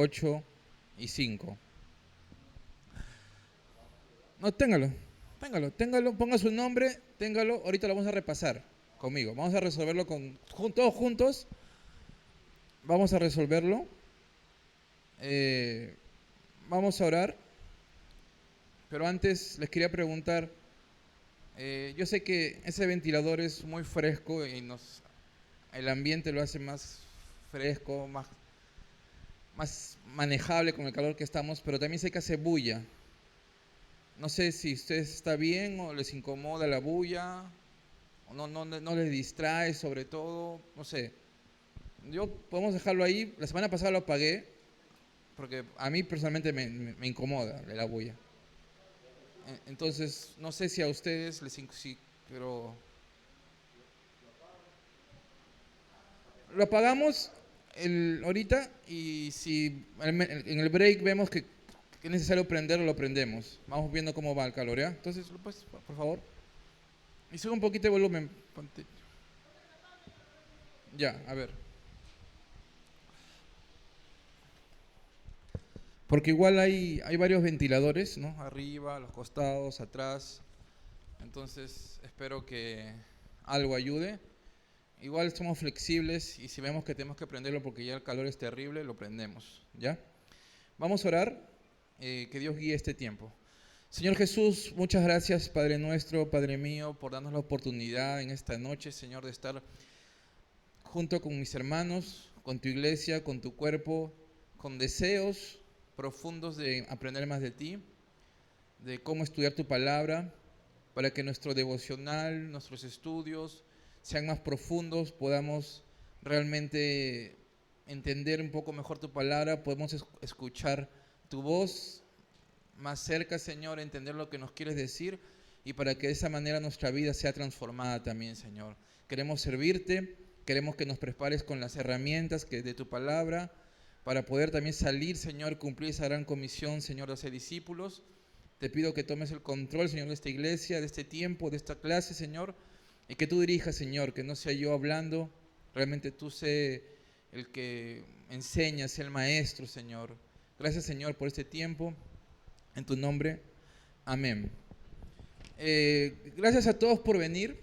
8 y 5. No, téngalo, ponga su nombre, téngalo, ahorita lo vamos a repasar conmigo. Vamos a resolverlo todos juntos, vamos a resolverlo. Vamos a orar, pero antes les quería preguntar, yo sé que ese ventilador es muy fresco y el ambiente lo hace más fresco, más manejable con el calor que estamos, pero también sé que hace bulla. No sé si ustedes está bien o les incomoda la bulla, o no les distrae sobre todo, no sé. Podemos dejarlo ahí. La semana pasada lo apagué porque a mí personalmente me incomoda la bulla. Entonces, no sé si a ustedes pero lo apagamos ahorita y si en el break vemos que es necesario prenderlo, lo prendemos. Vamos viendo cómo va el calor, ¿ya? Entonces, pues, por favor. Y sube un poquito de volumen. Ya, a ver. Porque igual hay varios ventiladores, ¿no? Arriba, a los costados, atrás. Entonces, espero que algo ayude. Igual somos flexibles y si vemos que tenemos que prenderlo porque ya el calor es terrible, lo prendemos, ¿ya? Vamos a orar, que Dios guíe este tiempo. Señor Jesús, muchas gracias, Padre nuestro, Padre mío, por darnos la oportunidad en esta noche, Señor, de estar junto con mis hermanos, con tu iglesia, con tu cuerpo, con deseos profundos de aprender más de ti, de cómo estudiar tu palabra, para que nuestro devocional, nuestros estudios sean más profundos, podamos realmente entender un poco mejor tu palabra, podemos escuchar tu voz más cerca, Señor, entender lo que nos quieres decir y para que de esa manera nuestra vida sea transformada también, Señor. Queremos servirte, queremos que nos prepares con las herramientas de tu palabra para poder también salir, Señor, cumplir esa gran comisión, Señor, de ser discípulos. Te pido que tomes el control, Señor, de esta iglesia, de este tiempo, de esta clase, Señor, y que tú dirijas, Señor, que no sea yo hablando, realmente tú sé el que enseña, sé el maestro, Señor. Gracias, Señor, por este tiempo. En tu nombre, amén. Gracias a todos por venir.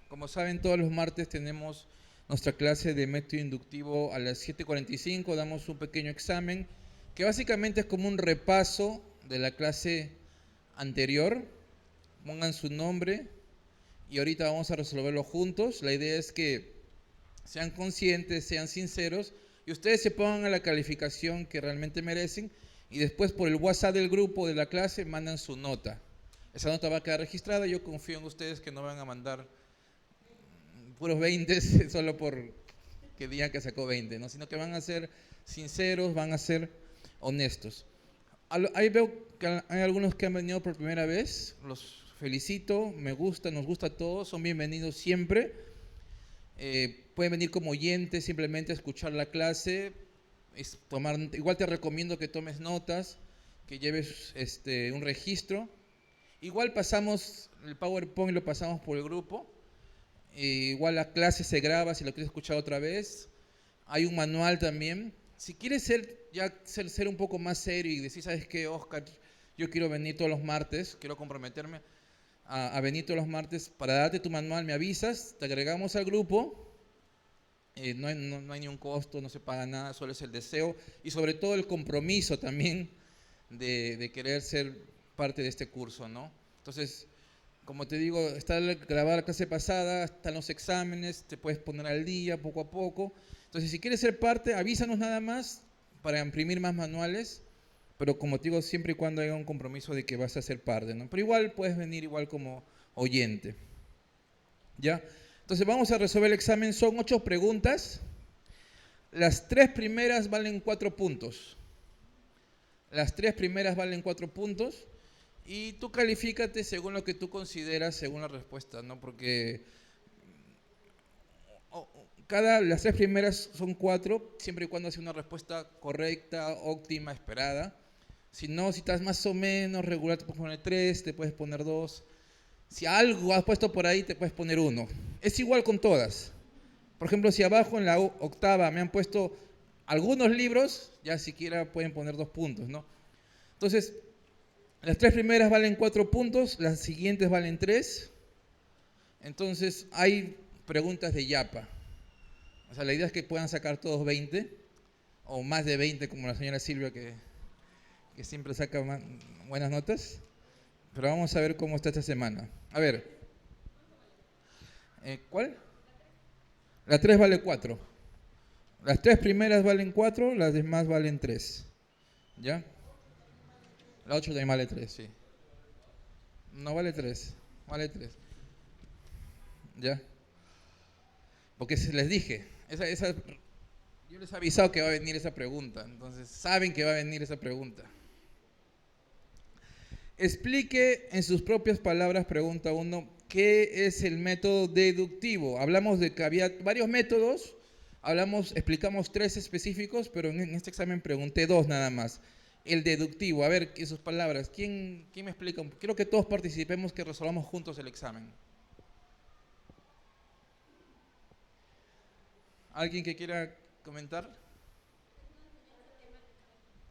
Como saben, todos los martes tenemos nuestra clase de método inductivo a las 7:45. Damos un pequeño examen que básicamente es como un repaso de la clase anterior. Pongan su nombre y ahorita vamos a resolverlo juntos. La idea es que sean conscientes, sean sinceros y ustedes se pongan a la calificación que realmente merecen y después por el WhatsApp del grupo de la clase mandan su nota. Esa nota va a quedar registrada. Yo confío en ustedes que no van a mandar puros 20 solo por que digan que sacó 20, ¿no? Sino que van a ser sinceros, van a ser honestos. Ahí veo que hay algunos que han venido por primera vez. Los felicito, me gusta, nos gusta a todos, son bienvenidos siempre. Pueden venir como oyentes, simplemente a escuchar la clase. Igual te recomiendo que tomes notas, que lleves un registro. Igual pasamos el PowerPoint, lo pasamos por el grupo. Igual la clase se graba si lo quieres escuchar otra vez. Hay un manual también. Si quieres ser un poco más serio y decir, ¿sabes qué, Oscar? Yo quiero venir todos los martes, quiero comprometerme a venir todos los martes para darte tu manual, me avisas, te agregamos al grupo. No hay ni un costo, no se paga nada, solo es el deseo y sobre todo el compromiso también de querer ser parte de este curso, ¿no? Entonces, como te digo, está grabada la clase pasada, están los exámenes, te puedes poner al día poco a poco. Entonces, si quieres ser parte, avísanos nada más para imprimir más manuales, pero como te digo, siempre y cuando haya un compromiso de que vas a ser parte, ¿no? Pero igual puedes venir igual como oyente, ¿ya? Entonces vamos a resolver el examen, son 8 preguntas. Las 3 primeras valen 4 puntos. Las 3 primeras valen 4 puntos. Y tú califícate según lo que tú consideras, según la respuesta, ¿no? Porque las 3 primeras son 4, siempre y cuando sea una respuesta correcta, óptima, esperada. Si no, si estás más o menos regular, te puedes poner 3, te puedes poner 2. Si algo has puesto por ahí, te puedes poner 1. Es igual con todas. Por ejemplo, si abajo en la octava me han puesto Algunos libros ya siquiera pueden poner 2 puntos, ¿no? Entonces, las 3 primeras valen 4 puntos, las siguientes valen 3. Entonces, hay preguntas de yapa. O sea, la idea es que puedan sacar todos 20, o más de 20, como la señora Silvia, que siempre saca buenas notas. Pero vamos a ver cómo está esta semana. A ver, ¿cuál? La 3 vale 4. Las 3 primeras valen 4, las demás valen 3. ¿Ya? La 8 también vale 3, sí. No vale 3, vale 3. ¿Ya? Porque les dije, yo les he avisado que va a venir esa pregunta, entonces saben que va a venir esa pregunta. Explique en sus propias palabras, pregunta 1, ¿qué es el método deductivo? Hablamos de que había varios métodos, explicamos 3 específicos, pero en este examen pregunté 2 nada más. El deductivo, a ver, en sus palabras, ¿quién me explica? Quiero que todos participemos, que resolvamos juntos el examen. ¿Alguien que quiera comentar?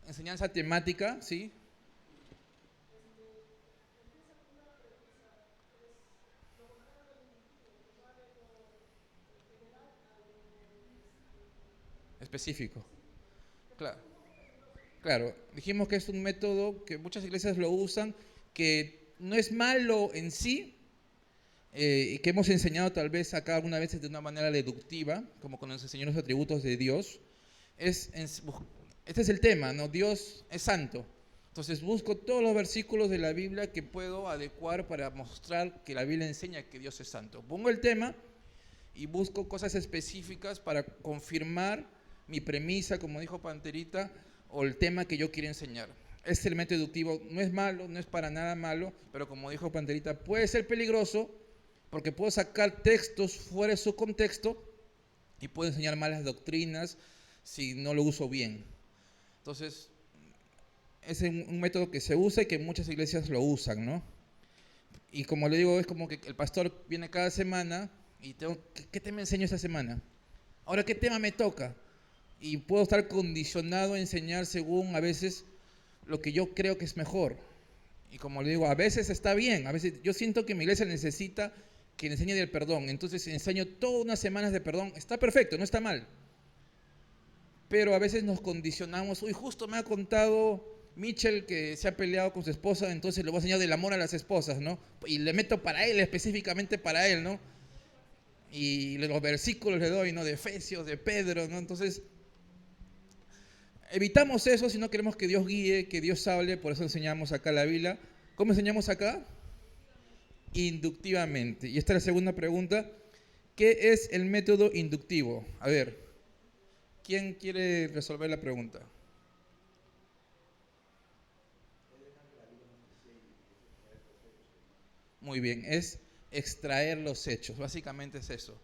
Enseñanza temática, ¿sí? Específico. Claro. Claro, dijimos que es un método que muchas iglesias lo usan, que no es malo en sí, y que hemos enseñado tal vez acá algunas veces de una manera deductiva, como cuando nos enseñó los atributos de Dios. Este es el tema, ¿no? Dios es santo. Entonces busco todos los versículos de la Biblia que puedo adecuar para mostrar que la Biblia enseña que Dios es santo. Pongo el tema y busco cosas específicas para confirmar mi premisa, como dijo Panterita, o el tema que yo quiero enseñar. Este elemento deductivo no es malo, no es para nada malo, pero como dijo Panterita, puede ser peligroso porque puedo sacar textos fuera de su contexto y puedo enseñar malas doctrinas si no lo uso bien. Entonces, es un método que se usa y que muchas iglesias lo usan, ¿no? Y como le digo, es como que el pastor viene cada semana y ¿qué tema enseño esta semana? Ahora, ¿qué tema me toca? Y puedo estar condicionado a enseñar según a veces lo que yo creo que es mejor. Y como le digo, a veces está bien, a veces yo siento que mi iglesia necesita que le enseñe del perdón, entonces enseño todas unas semanas de perdón, está perfecto, no está mal. Pero a veces nos condicionamos, uy, justo me ha contado Mitchell que se ha peleado con su esposa, entonces le voy a enseñar del amor a las esposas, ¿no? Y le meto para él, específicamente para él, ¿no? Y los versículos le doy, ¿no? De Efesios, de Pedro, ¿no? Entonces, evitamos eso si no queremos que Dios guíe, que Dios hable, por eso enseñamos acá la Biblia. ¿Cómo enseñamos acá? Inductivamente. Y esta es la segunda pregunta. ¿Qué es el método inductivo? A ver, ¿quién quiere resolver la pregunta? Muy bien, es extraer los hechos, básicamente es eso.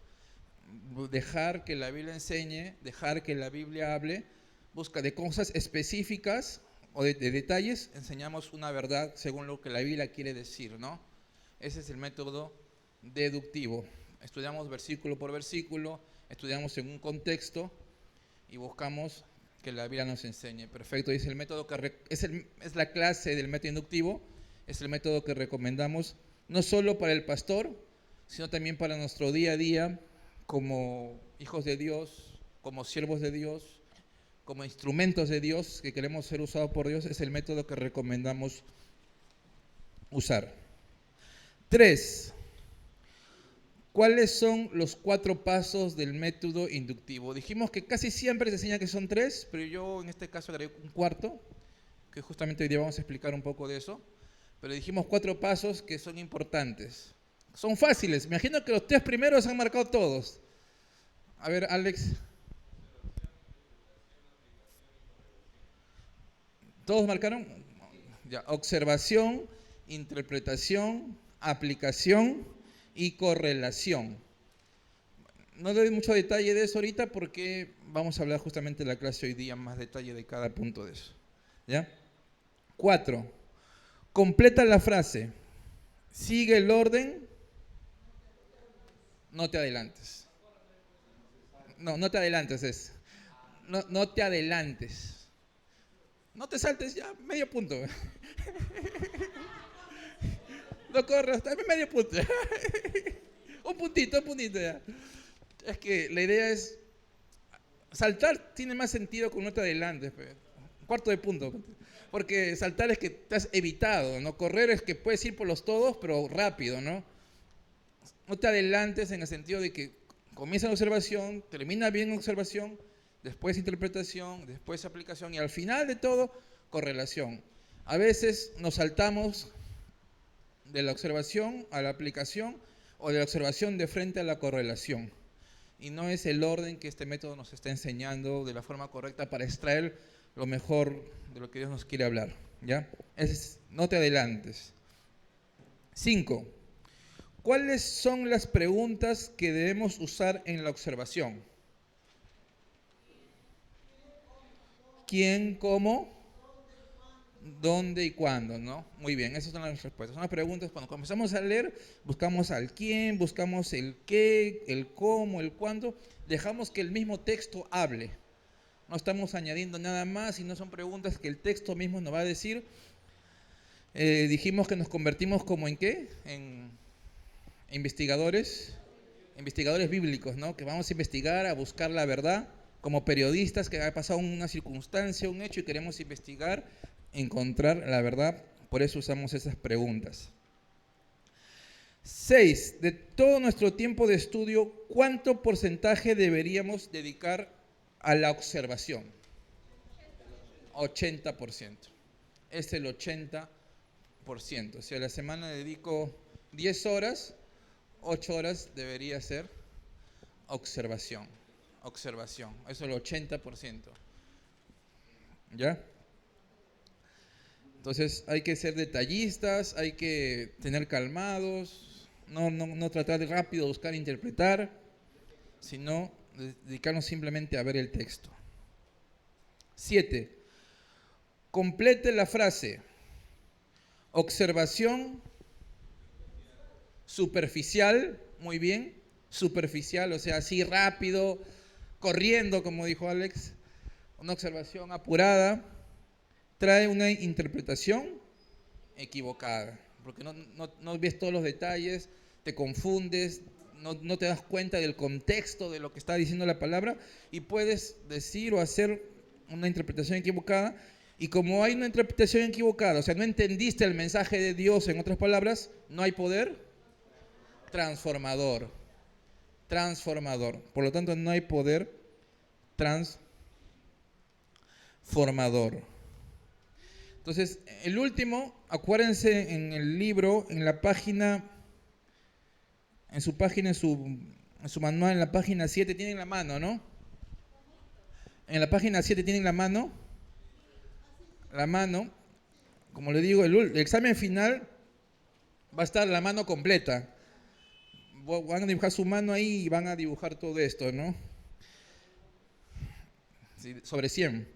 Dejar que la Biblia enseñe, dejar que la Biblia hable, busca de cosas específicas o de detalles, enseñamos una verdad según lo que la Biblia quiere decir, ¿no? Ese es el método deductivo. Estudiamos versículo por versículo, estudiamos en un contexto y buscamos que la Biblia nos enseñe. Perfecto, es el método es la clase del método inductivo, es el método que recomendamos no solo para el pastor, sino también para nuestro día a día como hijos de Dios, como siervos de Dios, como instrumentos de Dios que queremos ser usados por Dios. Es el método que recomendamos usar. 3. ¿Cuáles son los 4 pasos del método inductivo? Dijimos que casi siempre se enseña que son 3, pero yo en este caso agregué un cuarto, que justamente hoy día vamos a explicar un poco de eso. Pero dijimos 4 pasos que son importantes. Son fáciles. Me imagino que los 3 primeros han marcado todos. A ver, Alex. ¿Todos marcaron? Ya. Observación, interpretación, aplicación y correlación. No doy mucho detalle de eso ahorita porque vamos a hablar justamente en la clase hoy día más detalle de cada punto de eso. ¿Ya? 4. Completa la frase. Sigue el orden. No te adelantes. No te adelantes es. no te adelantes. No te saltes ya, medio punto. No corras, dame medio punto. Un puntito ya. Es que la idea es, saltar tiene más sentido con no te adelantes. Un cuarto de punto. Porque saltar es que te has evitado, ¿no? Correr es que puedes ir por los todos, pero rápido, ¿no? No te adelantes en el sentido de que comienza la observación, termina bien la observación, después interpretación, después aplicación y al final de todo, correlación. A veces nos saltamos de la observación a la aplicación o de la observación de frente a la correlación. Y no es el orden que este método nos está enseñando de la forma correcta para extraer lo mejor de lo que Dios nos quiere hablar. ¿Ya? No te adelantes. 5. ¿Cuáles son las preguntas que debemos usar en la observación? ¿Quién, cómo, dónde y cuándo? ¿No? Muy bien, esas son las respuestas. Son las preguntas. Cuando comenzamos a leer, buscamos al quién, buscamos el qué, el cómo, el cuándo. Dejamos que el mismo texto hable. No estamos añadiendo nada más y no son preguntas que el texto mismo nos va a decir. Dijimos que nos convertimos como en qué? En investigadores bíblicos, ¿no? Que vamos a investigar, a buscar la verdad, como periodistas que ha pasado una circunstancia, un hecho y queremos investigar, encontrar la verdad. Por eso usamos esas preguntas. 6. De todo nuestro tiempo de estudio, ¿cuánto porcentaje deberíamos dedicar a la observación? 80%. Es el 80%. Si a la semana dedico 10 horas, 8 horas debería ser observación. Eso es el 80%. ¿Ya? Entonces hay que ser detallistas, hay que tener calmados, no tratar de rápido buscar interpretar, sino dedicarnos simplemente a ver el texto. 7. Complete la frase. Observación superficial, muy bien, superficial, o sea, así rápido, corriendo, como dijo Alex, una observación apurada, trae una interpretación equivocada, porque no ves todos los detalles, te confundes, no te das cuenta del contexto de lo que está diciendo la palabra y puedes decir o hacer una interpretación equivocada. Y como hay una interpretación equivocada, o sea, no entendiste el mensaje de Dios, en otras palabras, no hay poder transformador. Por lo tanto, no hay poder transformador. Entonces, el último, acuérdense en el libro, en la página, en su manual, en la página 7, tienen la mano, ¿no? En la página 7 tienen la mano, como le digo, el examen final va a estar la mano completa. Van a dibujar su mano ahí y van a dibujar todo esto, ¿no? Sí, sobre 100.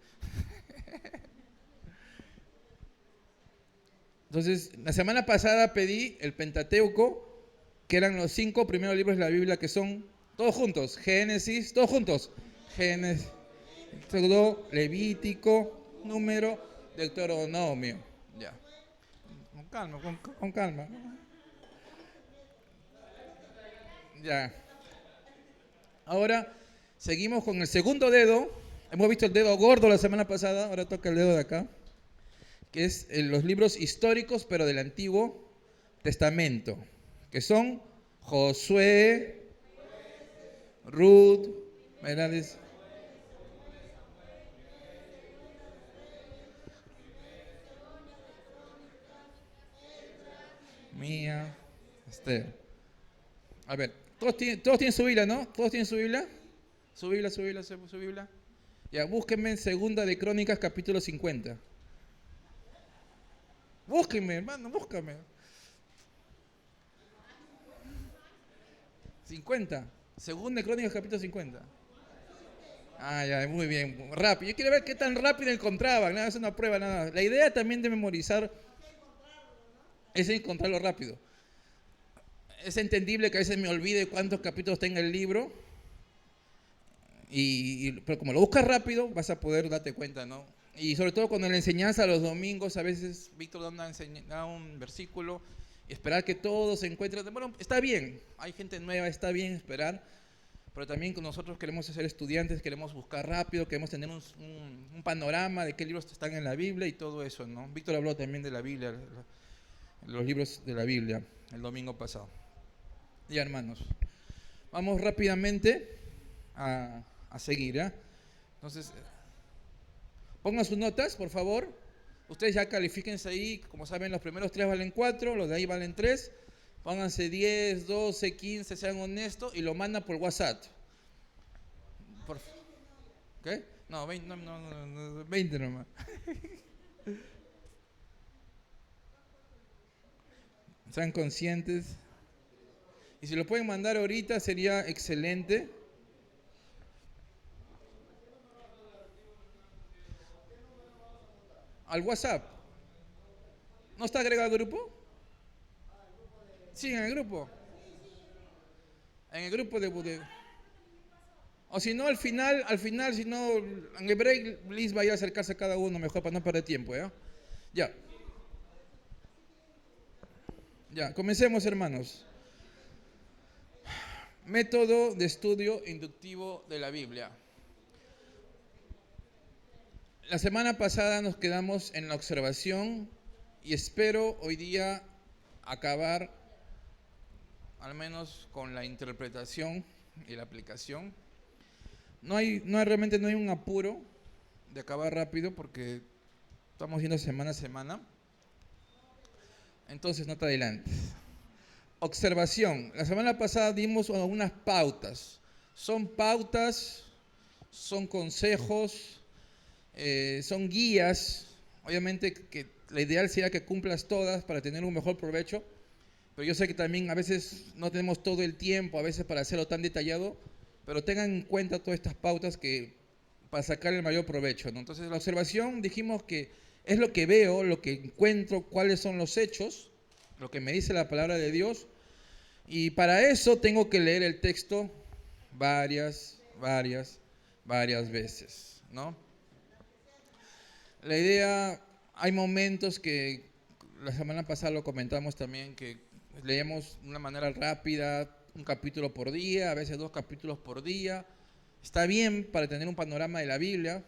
Entonces, la semana pasada pedí el Pentateuco, que eran los 5 primeros libros de la Biblia, que son todos juntos. Génesis, todos juntos. Génesis, Levítico, Número, Deuteronomio. Ya. Con calma, con calma. Ya. Ahora seguimos con el segundo dedo. Hemos visto el dedo gordo la semana pasada, ahora toca el dedo de acá, que es los libros históricos, pero del Antiguo Testamento, que son Josué, Ruth, Mía, Esther. A ver, todos tienen su Biblia, ¿no? ¿Todos tienen su Biblia? Su Biblia. Ya, búsquenme en Segunda de Crónicas, capítulo 50. Búsquenme, hermano, búscame. 50. Segunda de Crónicas, capítulo 50. Ah, ya, muy bien. Rápido. Yo quiero ver qué tan rápido encontraban. Nada, es una prueba, nada. La idea también de memorizar es encontrarlo rápido. Es entendible que a veces me olvide cuántos capítulos tenga el libro. Pero como lo buscas rápido, vas a poder darte cuenta, ¿no? Y sobre todo cuando en la enseñanza los domingos, a veces Víctor da un versículo y esperar que todos se encuentren. Bueno, está bien, hay gente nueva, está bien esperar, pero también nosotros queremos ser estudiantes, queremos buscar rápido, queremos tener un panorama de qué libros están en la Biblia y todo eso, ¿no? Víctor habló también de la Biblia, los libros de la Biblia, el domingo pasado. Ya, hermanos, vamos rápidamente a seguir, ¿eh? Entonces, pongan sus notas, por favor. Ustedes ya califíquense ahí, como saben, los primeros 3 valen 4, los de ahí valen 3. Pónganse 10, 12, 15, sean honestos y lo mandan por WhatsApp. ¿Qué? No, 20, no, 20 nomás. Sean conscientes. Y si lo pueden mandar ahorita sería excelente. Al WhatsApp. ¿No está agregado al grupo? Sí, en el grupo. En el grupo de... O si no, al final, si no, en el break, Liz vaya a acercarse a cada uno mejor para no perder tiempo, ¿ya? Ya. Ya, comencemos, hermanos. Método de estudio inductivo de la Biblia. La semana pasada nos quedamos en la observación y espero hoy día acabar al menos con la interpretación y la aplicación. Realmente no hay un apuro de acabar rápido porque estamos yendo semana a semana. Entonces no te adelantes. Observación. La semana pasada dimos algunas pautas. Son pautas, son consejos, son guías. Obviamente que la ideal sería que cumplas todas para tener un mejor provecho. Pero yo sé que también a veces no tenemos todo el tiempo, a veces para hacerlo tan detallado, pero tengan en cuenta todas estas pautas para sacar el mayor provecho, ¿no? Entonces la observación dijimos que es lo que veo, lo que encuentro, cuáles son los hechos, lo que me dice la palabra de Dios, y para eso tengo que leer el texto varias veces, ¿no? La idea, hay momentos que la semana pasada lo comentamos también, que leemos de una manera rápida, un capítulo por día, a veces 2 capítulos por día. Está bien para tener un panorama de la Biblia,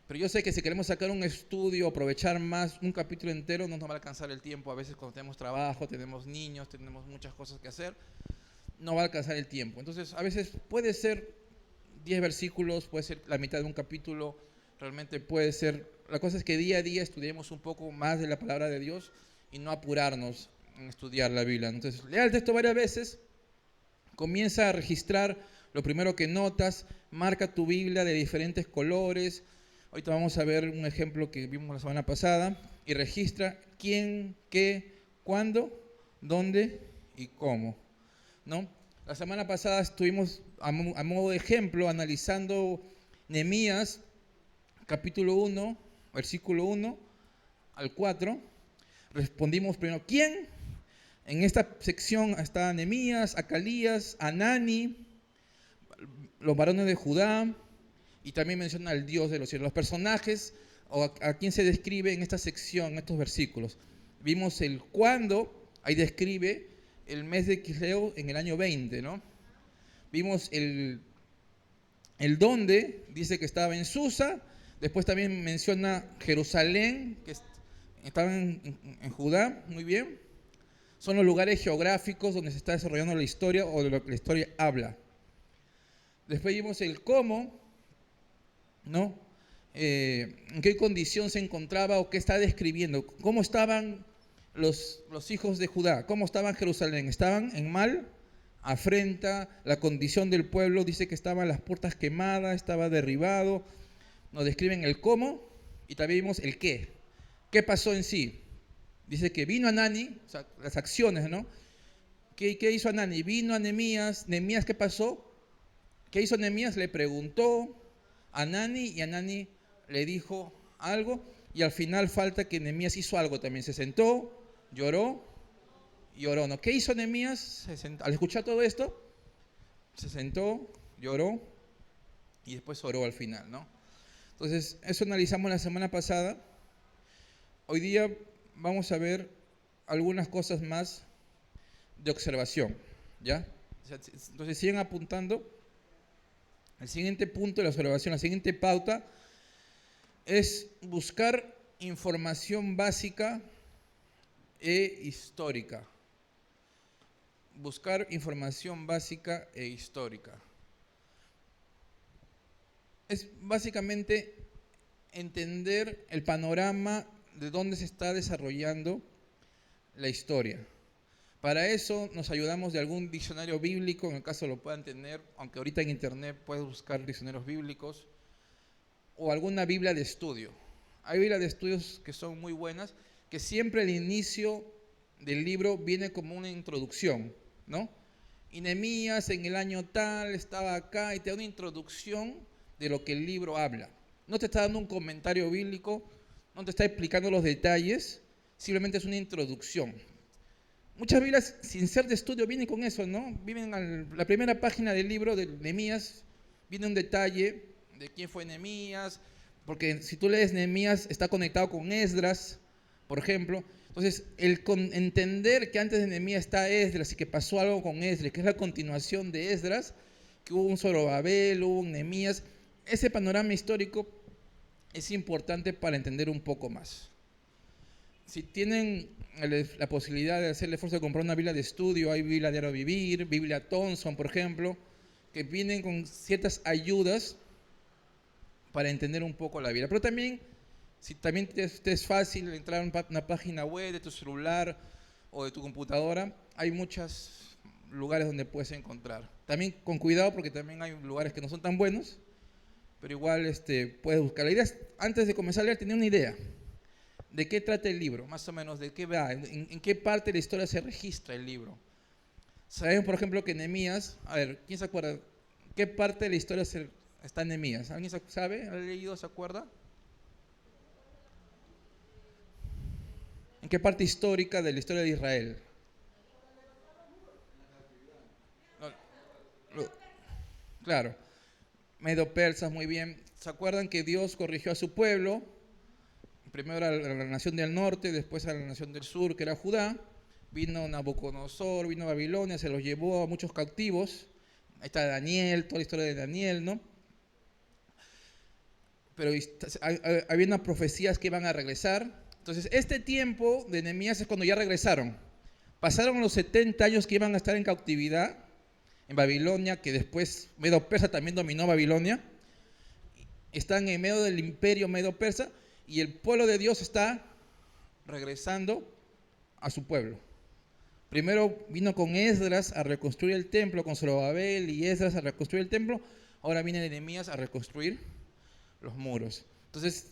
pero yo sé que si queremos sacar un estudio, aprovechar más un capítulo entero, no nos va a alcanzar el tiempo. A veces cuando tenemos trabajo, tenemos niños, tenemos muchas cosas que hacer, no va a alcanzar el tiempo. Entonces, a veces puede ser 10 versículos, puede ser la mitad de un capítulo, realmente puede ser. La cosa es que día a día estudiemos un poco más de la palabra de Dios y no apurarnos en estudiar la Biblia. Entonces, lea el texto varias veces, comienza a registrar lo primero que notas, marca tu Biblia de diferentes colores. Ahorita vamos a ver un ejemplo que vimos la semana pasada y registra quién, qué, cuándo, dónde y cómo, ¿no? La semana pasada estuvimos a modo de ejemplo analizando Nehemías capítulo 1, versículo 1 al 4. Respondimos primero, ¿quién? En esta sección está Nehemías, Acalías, Anani, los varones de Judá, y también menciona al Dios de los cielos. Los personajes, o a quién se describe en esta sección, en estos versículos. Vimos el cuándo, ahí describe el mes de Quisleo en el año 20, ¿no? Vimos el dónde, dice que estaba en Susa. Después también menciona Jerusalén, que estaba en Judá, muy bien. Son los lugares geográficos donde se está desarrollando la historia o de lo que la historia habla. Después vimos el cómo, ¿no? En qué condición se encontraba o qué está describiendo. ¿Cómo estaban los hijos de Judá? ¿Cómo estaban Jerusalén? ¿Estaban en mal? Afrenta, la condición del pueblo, dice que estaban las puertas quemadas, estaba derribado. Nos describen el cómo y también vimos el qué. ¿Qué pasó en sí? Dice que vino Anani, o sea, las acciones, ¿no? ¿Qué hizo Anani? Vino a Nehemías. ¿Nehemías qué pasó? ¿Qué hizo Nehemías? Le preguntó a Anani y Anani le dijo algo. Y al final falta que Nehemías hizo algo también. Se sentó, lloró y oró, ¿no? ¿Qué hizo Nehemías? Al escuchar todo esto, se sentó, lloró y después oró al final, ¿no? Entonces, eso analizamos la semana pasada. Hoy día vamos a ver algunas cosas más de observación, ¿ya? Entonces, siguen apuntando. El siguiente punto de la observación, la siguiente pauta, es buscar información básica e histórica. Buscar información básica e histórica. Es básicamente entender el panorama de dónde se está desarrollando la historia. Para eso nos ayudamos de algún diccionario bíblico, en el caso lo puedan tener, aunque ahorita en internet puedes buscar diccionarios bíblicos, o alguna Biblia de estudio. Hay Biblias de estudios que son muy buenas, que siempre el inicio del libro viene como una introducción, ¿no? Y Nehemías en el año tal estaba acá y te da una introducción de lo que el libro habla. No te está dando un comentario bíblico, no te está explicando los detalles, simplemente es una introducción. Muchas Biblias, sin ser de estudio, vienen con eso, ¿no? Vienen a la primera página del libro de Nehemías, viene un detalle de quién fue Nehemías, porque si tú lees Nehemías está conectado con Esdras, por ejemplo. Entonces, entender que antes de Nehemías está Esdras y que pasó algo con Esdras, que es la continuación de Esdras, que hubo un Zorobabel, hubo un Nehemías, ese panorama histórico es importante para entender un poco más. Si tienen la posibilidad de hacer el esfuerzo de comprar una Biblia de estudio, hay Biblia Diario Vivir, Biblia Thompson, por ejemplo, que vienen con ciertas ayudas para entender un poco la Biblia. Pero también, si también te es fácil entrar a una página web de tu celular o de tu computadora, hay muchos lugares donde puedes encontrar. También con cuidado, porque también hay lugares que no son tan buenos, pero igual puedes buscar. La idea es, antes de comenzar a leer, tener una idea de qué trata el libro, más o menos, de qué va, en qué parte de la historia se registra el libro. Sabemos, por ejemplo, que Nehemías, a ver, ¿quién se acuerda? ¿Qué parte de la historia está en Nehemías? ¿Alguien sabe? ¿Ha leído? ¿Se acuerda? ¿En qué parte histórica de la historia de Israel? No, claro, Medo-Persas, muy bien. ¿Se acuerdan que Dios corrigió a su pueblo? Primero a la nación del norte, después a la nación del sur, que era Judá. Vino Nabucodonosor, vino a Babilonia, se los llevó a muchos cautivos. Ahí está Daniel, toda la historia de Daniel, ¿no? Pero había unas profecías que iban a regresar. Entonces, este tiempo de Nehemías es cuando ya regresaron. Pasaron los 70 años que iban a estar en cautividad en Babilonia, que después Medo-Persa también dominó Babilonia. Están en medio del imperio Medo-Persa y el pueblo de Dios está regresando a su pueblo. Primero vino con Esdras a reconstruir el templo, con Zorobabel y Esdras a reconstruir el templo. Ahora viene Nehemías a reconstruir los muros. Entonces,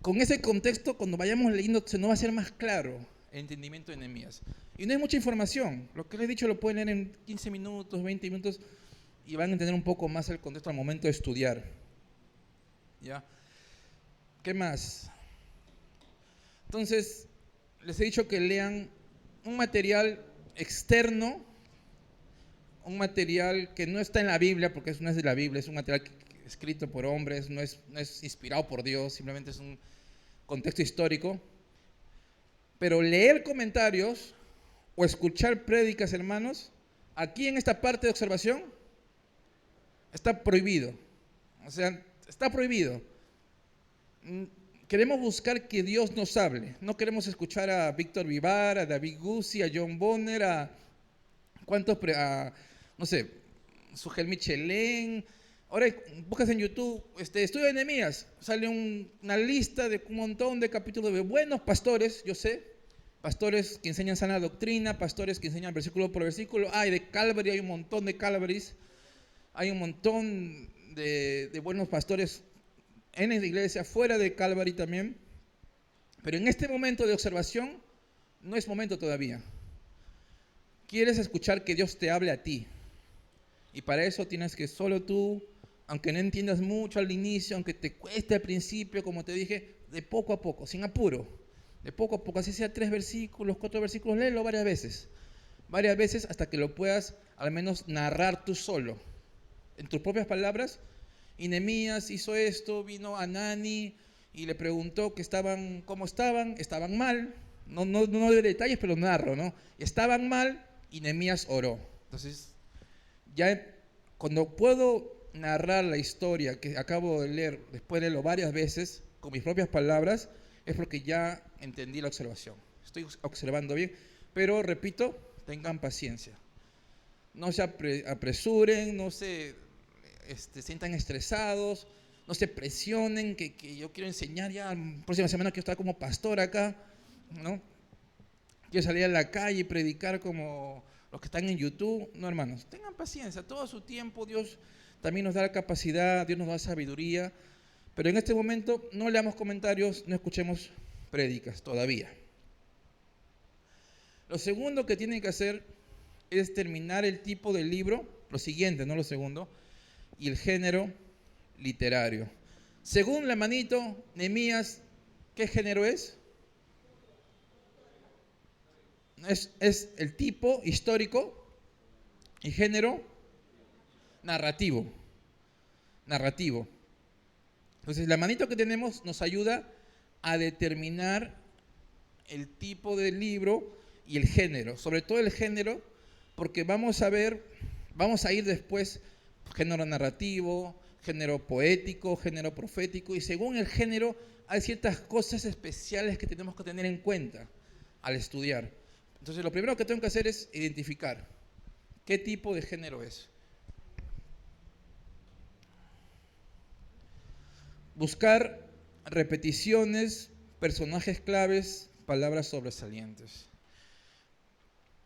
con ese contexto, cuando vayamos leyendo, se nos va a hacer más claro el entendimiento de Nehemías. Y no hay mucha información. Lo que les he dicho lo pueden leer en 15 minutos, 20 minutos y van a entender un poco más el contexto al momento de estudiar. ¿Ya? ¿Qué más? Entonces, les he dicho que lean un material externo, un material que no está en la Biblia, porque no es de la Biblia, es un material escrito por hombres, no es inspirado por Dios, simplemente es un contexto histórico. Pero leer comentarios o escuchar prédicas, hermanos, aquí en esta parte de observación, está prohibido. O sea, está prohibido. Queremos buscar que Dios nos hable. No queremos escuchar a Víctor Vivar, a David Guzzi, a John Bonner, no sé, Sujel Michelén. Ahora buscas en YouTube, estudio de Nehemías, sale una lista de un montón de capítulos de buenos pastores, yo sé, pastores que enseñan sana doctrina, pastores que enseñan versículo por versículo. De Calvary, hay un montón de Calvarys, hay un montón de buenos pastores en la iglesia, fuera de Calvary también. Pero en este momento de observación, no es momento todavía. Quieres escuchar que Dios te hable a ti. Y para eso tienes que solo tú, aunque no entiendas mucho al inicio, aunque te cueste al principio, como te dije, de poco a poco, sin apuro, de poco a poco, así sea 3 versículos, 4 versículos, léelo varias veces hasta que lo puedas al menos narrar tú solo, en tus propias palabras, Y Nehemías hizo esto, vino Hanani y le preguntó que cómo estaban mal. No doy detalles, pero narro, ¿no? Estaban mal y Nehemías oró. Entonces, ya cuando puedo narrar la historia que acabo de leer, después de leerlo varias veces, con mis propias palabras, es porque ya entendí la observación. Estoy observando bien, pero repito, tengan paciencia. No se apresuren, no se sientan estresados, no se presionen, que yo quiero enseñar ya, la próxima semana quiero estar como pastor acá, ¿no? Quiero salir a la calle y predicar como los que están en YouTube. No, hermanos, tengan paciencia, todo a su tiempo. Dios también nos da la capacidad, Dios nos da sabiduría, pero en este momento no leamos comentarios, no escuchemos prédicas todavía. Lo segundo que tienen que hacer es terminar el tipo de libro, lo siguiente, no lo segundo, y el género literario. Según la manito, Nehemías, ¿qué género es? Es el tipo histórico y género narrativo. Narrativo. Entonces, la manito que tenemos nos ayuda a determinar el tipo de libro y el género, sobre todo el género, porque vamos a ir después género narrativo, género poético, género profético, y según el género hay ciertas cosas especiales que tenemos que tener en cuenta al estudiar. Entonces, lo primero que tengo que hacer es identificar qué tipo de género es. Buscar repeticiones, personajes claves, palabras sobresalientes.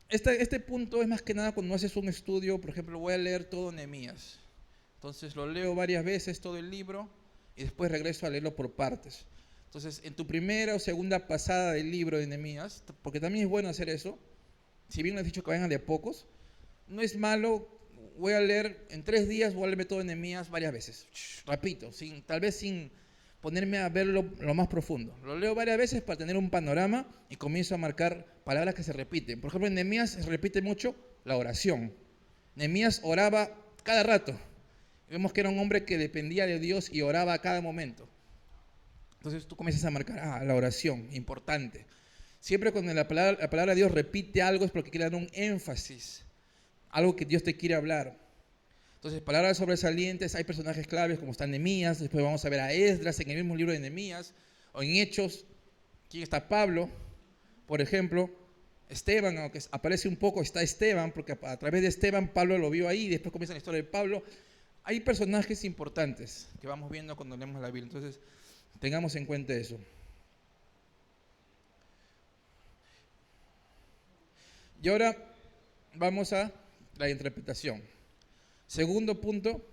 Este punto es más que nada cuando haces un estudio, por ejemplo, voy a leer todo Nehemías. Entonces lo leo varias veces todo el libro y después regreso a leerlo por partes. Entonces, en tu primera o segunda pasada del libro de Nehemías, porque también es bueno hacer eso, si bien no has dicho que vayan de a pocos, no es malo, voy a leer en 3 días, voy a leerme todo Nehemías varias veces, repito, tal vez sin ponerme a verlo lo más profundo. Lo leo varias veces para tener un panorama y comienzo a marcar palabras que se repiten. Por ejemplo, en Nehemías se repite mucho la oración. Nehemías oraba cada rato. Vemos que era un hombre que dependía de Dios y oraba a cada momento. Entonces tú comienzas a marcar, la oración, importante. Siempre cuando la palabra de Dios repite algo es porque quiere dar un énfasis, algo que Dios te quiere hablar. Entonces, palabras sobresalientes, hay personajes claves como está Nehemías, después vamos a ver a Esdras en el mismo libro de Nehemías, o en Hechos, ¿quién está? Pablo, por ejemplo, Esteban, aunque aparece un poco, está Esteban, porque a través de Esteban Pablo lo vio ahí, después comienza la historia de Pablo. Hay personajes importantes que vamos viendo cuando leemos la Biblia, entonces tengamos en cuenta eso. Y ahora vamos a la interpretación. Segundo punto,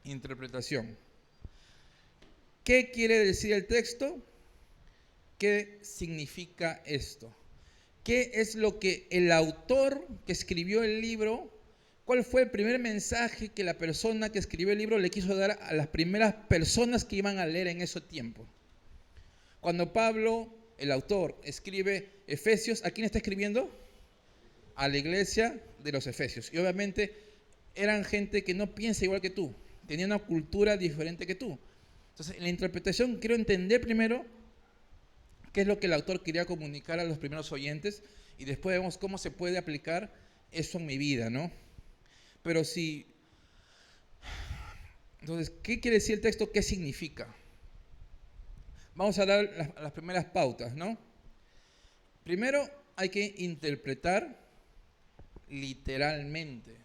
interpretación. ¿Qué quiere decir el texto? ¿Qué significa esto? ¿Qué es lo que el autor que escribió el libro, cuál fue el primer mensaje que la persona que escribió el libro le quiso dar a las primeras personas que iban a leer en ese tiempo? Cuando Pablo, el autor, escribe Efesios, ¿a quién está escribiendo? A la iglesia de los Efesios. Y obviamente eran gente que no piensa igual que tú, tenían una cultura diferente que tú. Entonces, en la interpretación quiero entender primero qué es lo que el autor quería comunicar a los primeros oyentes y después vemos cómo se puede aplicar eso en mi vida, ¿no? Pero entonces, ¿qué quiere decir el texto? ¿Qué significa? Vamos a dar las primeras pautas, ¿no? Primero hay que interpretar literalmente.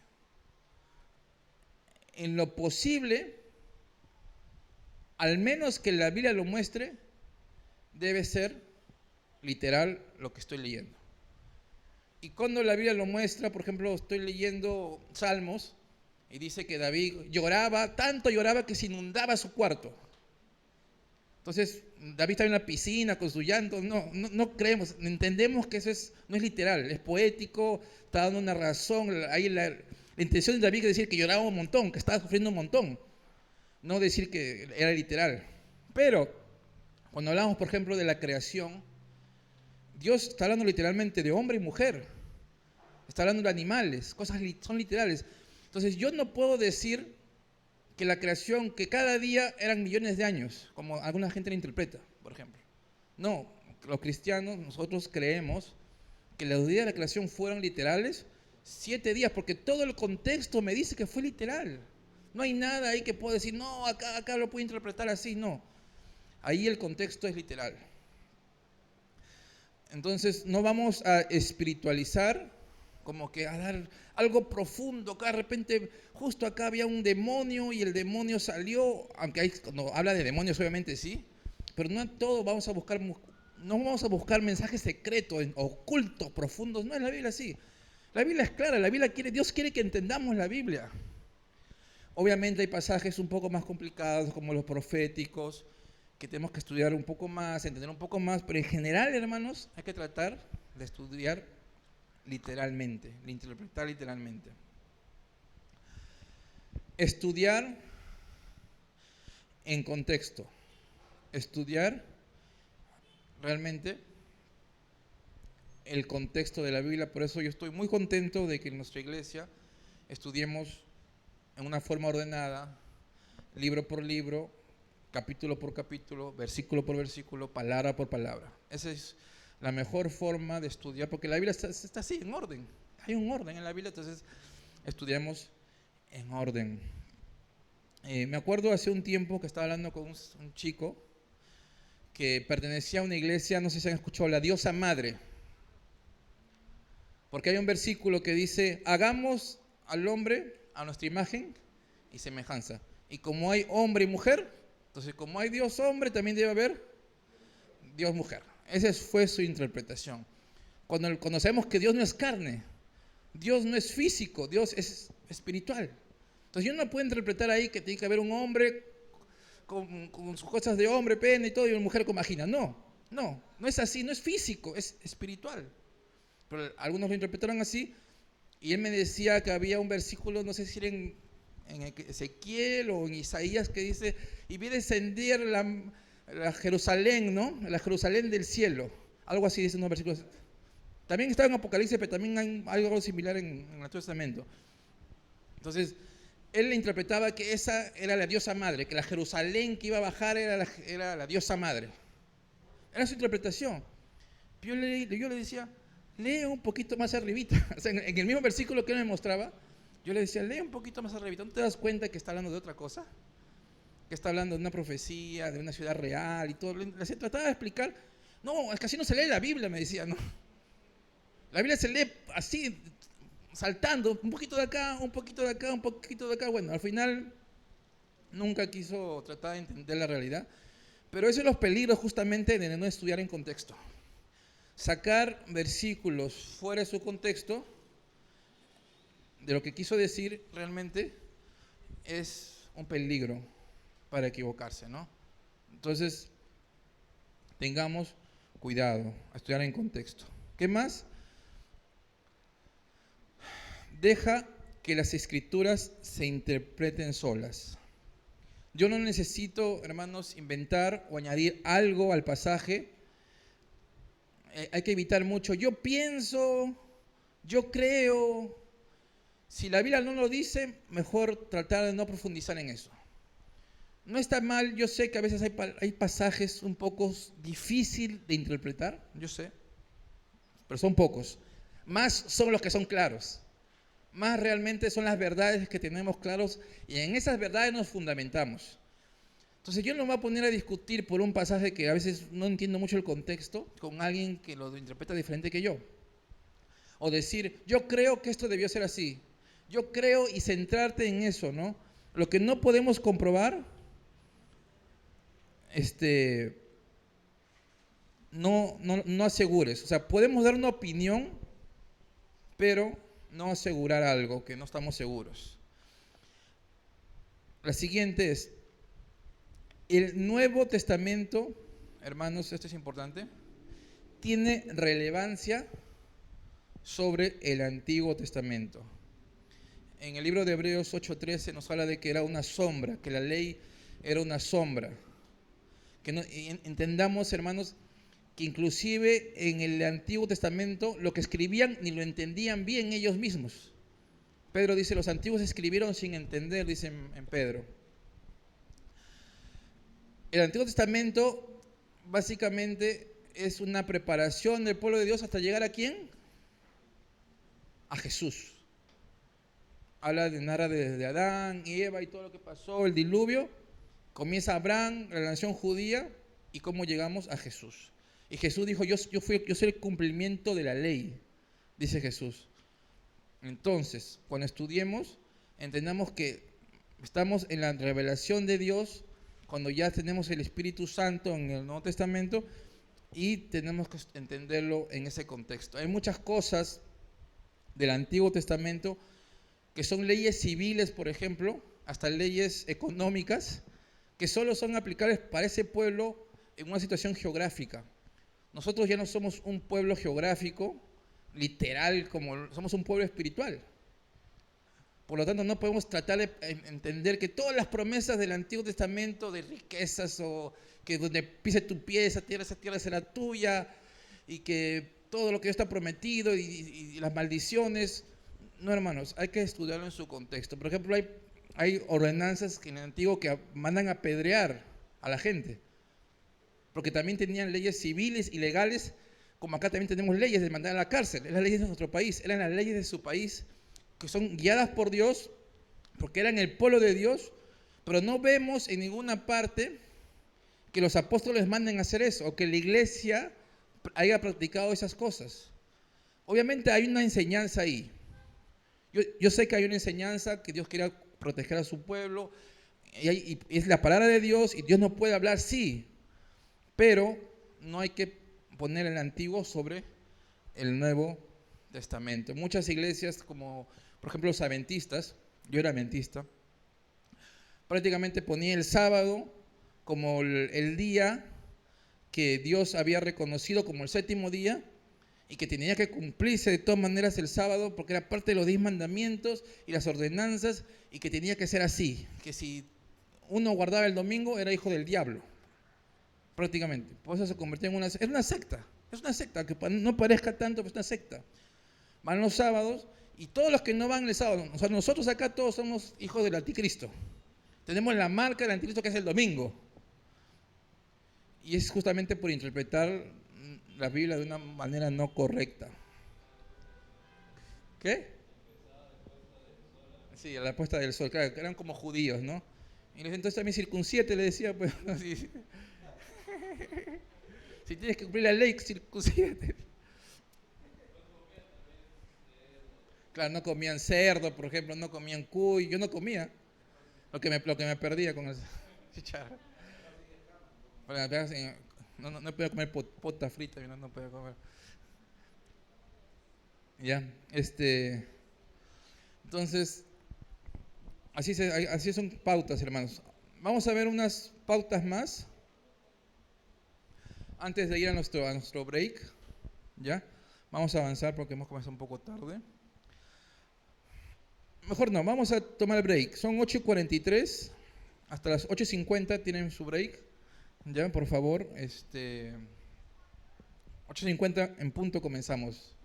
En lo posible, al menos que la Biblia lo muestre, debe ser literal lo que estoy leyendo. Y cuando la Biblia lo muestra, por ejemplo, estoy leyendo Salmos y dice que David lloraba, tanto lloraba que se inundaba su cuarto. Entonces, David está en la piscina con su llanto. No creemos, entendemos que eso no es literal, es poético, está dando una razón. Ahí la intención de David es decir que lloraba un montón, que estaba sufriendo un montón, no decir que era literal. Pero cuando hablamos, por ejemplo, de la creación, Dios está hablando literalmente de hombre y mujer, está hablando de animales, cosas son literales. Entonces yo no puedo decir que la creación, que cada día eran millones de años, como alguna gente lo interpreta, por ejemplo. No, los cristianos, nosotros creemos que los días de la creación fueron literales, 7 días, porque todo el contexto me dice que fue literal. No hay nada ahí que puedo decir, no, acá lo puedo interpretar así, no. Ahí el contexto es literal. Entonces no vamos a espiritualizar, como que a dar algo profundo. Acá de repente, justo acá había un demonio y el demonio salió, aunque cuando habla de demonios obviamente sí, pero no todo vamos a buscar, no vamos a buscar mensajes secretos, ocultos, profundos. No es la Biblia así. La Biblia es clara, Dios quiere que entendamos la Biblia. Obviamente hay pasajes un poco más complicados como los proféticos, que tenemos que estudiar un poco más, entender un poco más, pero en general, hermanos, hay que tratar de estudiar literalmente, de interpretar literalmente. Estudiar en contexto. Estudiar realmente el contexto de la Biblia. Por eso yo estoy muy contento de que en nuestra iglesia estudiemos en una forma ordenada, libro por libro, capítulo por capítulo, versículo por versículo, palabra por palabra. Esa es la mejor forma de estudiar, porque la Biblia está así, en orden. Hay un orden en la Biblia, entonces estudiamos en orden. Me acuerdo hace un tiempo que estaba hablando con un chico que pertenecía a una iglesia, no sé si han escuchado, la diosa madre. Porque hay un versículo que dice, hagamos al hombre a nuestra imagen y semejanza. Y como hay hombre y mujer, entonces como hay Dios hombre, también debe haber Dios mujer. Esa fue su interpretación. Cuando conocemos que Dios no es carne, Dios no es físico, Dios es espiritual. Entonces yo no puedo interpretar ahí que tiene que haber un hombre con sus cosas de hombre, pene y todo, y una mujer con vagina. No es así, no es físico, es espiritual. Pero algunos lo interpretaron así, y él me decía que había un versículo, no sé si era en Ezequiel o en Isaías, que dice, y vi descender la Jerusalén, ¿no? La Jerusalén del cielo. Algo así dicen unos versículos. También está en Apocalipsis, pero también hay algo similar en el Antiguo Testamento. Entonces, él le interpretaba que esa era la diosa madre, que la Jerusalén que iba a bajar era la diosa madre. Era su interpretación. Yo le decía, lee un poquito más arribita. O sea, en el mismo versículo que él me mostraba, yo le decía, lee un poquito más arribita. ¿No te das cuenta que está hablando de otra cosa? Que está hablando de una profecía, de una ciudad real y todo. Le trataba de explicar. No, es que así no se lee la Biblia, me decía, ¿no? La Biblia se lee así, saltando, un poquito de acá, un poquito de acá, un poquito de acá. Bueno, al final nunca quiso tratar de entender la realidad. Pero esos son los peligros justamente de no estudiar en contexto. Sacar versículos fuera de su contexto, de lo que quiso decir realmente, es un peligro para equivocarse, ¿no? Entonces, tengamos cuidado a estudiar en contexto. ¿Qué más? Deja que las escrituras se interpreten solas. Yo no necesito, hermanos, inventar o añadir algo al pasaje. Hay que evitar mucho. Yo pienso, yo creo. Si la Biblia no lo dice, mejor tratar de no profundizar en eso. No está mal, yo sé que a veces hay pasajes un poco difíciles de interpretar, yo sé, pero son pocos. Más son los que son claros. Más realmente son las verdades que tenemos claros y en esas verdades nos fundamentamos. Entonces yo no me voy a poner a discutir por un pasaje que a veces no entiendo mucho el contexto con alguien que lo interpreta diferente que yo. O decir, yo creo que esto debió ser así. Yo creo y centrarte en eso, ¿no? Lo que no podemos comprobar, no asegures. O sea, podemos dar una opinión, pero no asegurar algo que no estamos seguros. La siguiente es, el Nuevo Testamento, hermanos, esto es importante, tiene relevancia sobre el Antiguo Testamento. En el libro de Hebreos 8:13 nos habla de que era una sombra, que la ley era una sombra. Entendamos, hermanos, que inclusive en el Antiguo Testamento lo que escribían ni lo entendían bien ellos mismos. Pedro dice, los antiguos escribieron sin entender, dice en Pedro. El Antiguo Testamento básicamente es una preparación del pueblo de Dios hasta llegar ¿a quién? A Jesús. Narra de Adán y Eva y todo lo que pasó, el diluvio. Comienza Abraham, la nación judía, y cómo llegamos a Jesús. Y Jesús dijo, yo soy el cumplimiento de la ley, dice Jesús. Entonces, cuando estudiemos, entendamos que estamos en la revelación de Dios, cuando ya tenemos el Espíritu Santo en el Nuevo Testamento, y tenemos que entenderlo en ese contexto. Hay muchas cosas del Antiguo Testamento que son leyes civiles, por ejemplo, hasta leyes económicas, que solo son aplicables para ese pueblo en una situación geográfica. Nosotros ya no somos un pueblo geográfico, literal, como somos un pueblo espiritual. Por lo tanto, no podemos tratar de entender que todas las promesas del Antiguo Testamento de riquezas o que donde pise tu pie, esa tierra será tuya y que todo lo que está prometido y las maldiciones. No, hermanos, hay que estudiarlo en su contexto. Por ejemplo, hay ordenanzas en el Antiguo que mandan a apedrear a la gente, porque también tenían leyes civiles y legales, como acá también tenemos leyes de mandar a la cárcel. Es las leyes de nuestro país, eran las leyes de su país, que son guiadas por Dios, porque eran el pueblo de Dios, pero no vemos en ninguna parte que los apóstoles manden a hacer eso, o que la iglesia haya practicado esas cosas. Obviamente hay una enseñanza ahí. Yo sé que hay una enseñanza que Dios quiere proteger a su pueblo, y es la palabra de Dios, y Dios no puede hablar, sí, pero no hay que poner el Antiguo sobre el Nuevo Testamento. Muchas iglesias, como por ejemplo los adventistas, yo era adventista, prácticamente ponía el sábado como el día que Dios había reconocido como el séptimo día y que tenía que cumplirse de todas maneras el sábado porque era parte de los 10 mandamientos y las ordenanzas y que tenía que ser así, que si uno guardaba el domingo era hijo del diablo, prácticamente. Por eso se convirtió en es una secta, que no parezca tanto, pero es una secta. Van los sábados y todos los que no van el sábado, o sea, nosotros acá todos somos hijos del anticristo. Tenemos la marca del anticristo que es el domingo. Y es justamente por interpretar la Biblia de una manera no correcta. ¿Qué? Sí, a la puesta del sol, claro, que eran como judíos, ¿no? Y les entonces también circuncídete, le decía, pues, ¿no? Si tienes que cumplir la ley, circuncídete. Claro, no comían cerdo, por ejemplo, no comían cuy, yo no comía, lo que me perdía con el chicharro. No podía comer pota frita, no podía comer. Ya, entonces, así son pautas, hermanos. Vamos a ver unas pautas más antes de ir a nuestro break. ¿Ya? Vamos a avanzar porque hemos comenzado un poco tarde. Mejor no, vamos a tomar el break. Son 8:43. Hasta las 8:50 tienen su break. Ya, por favor. 8:50 en punto comenzamos.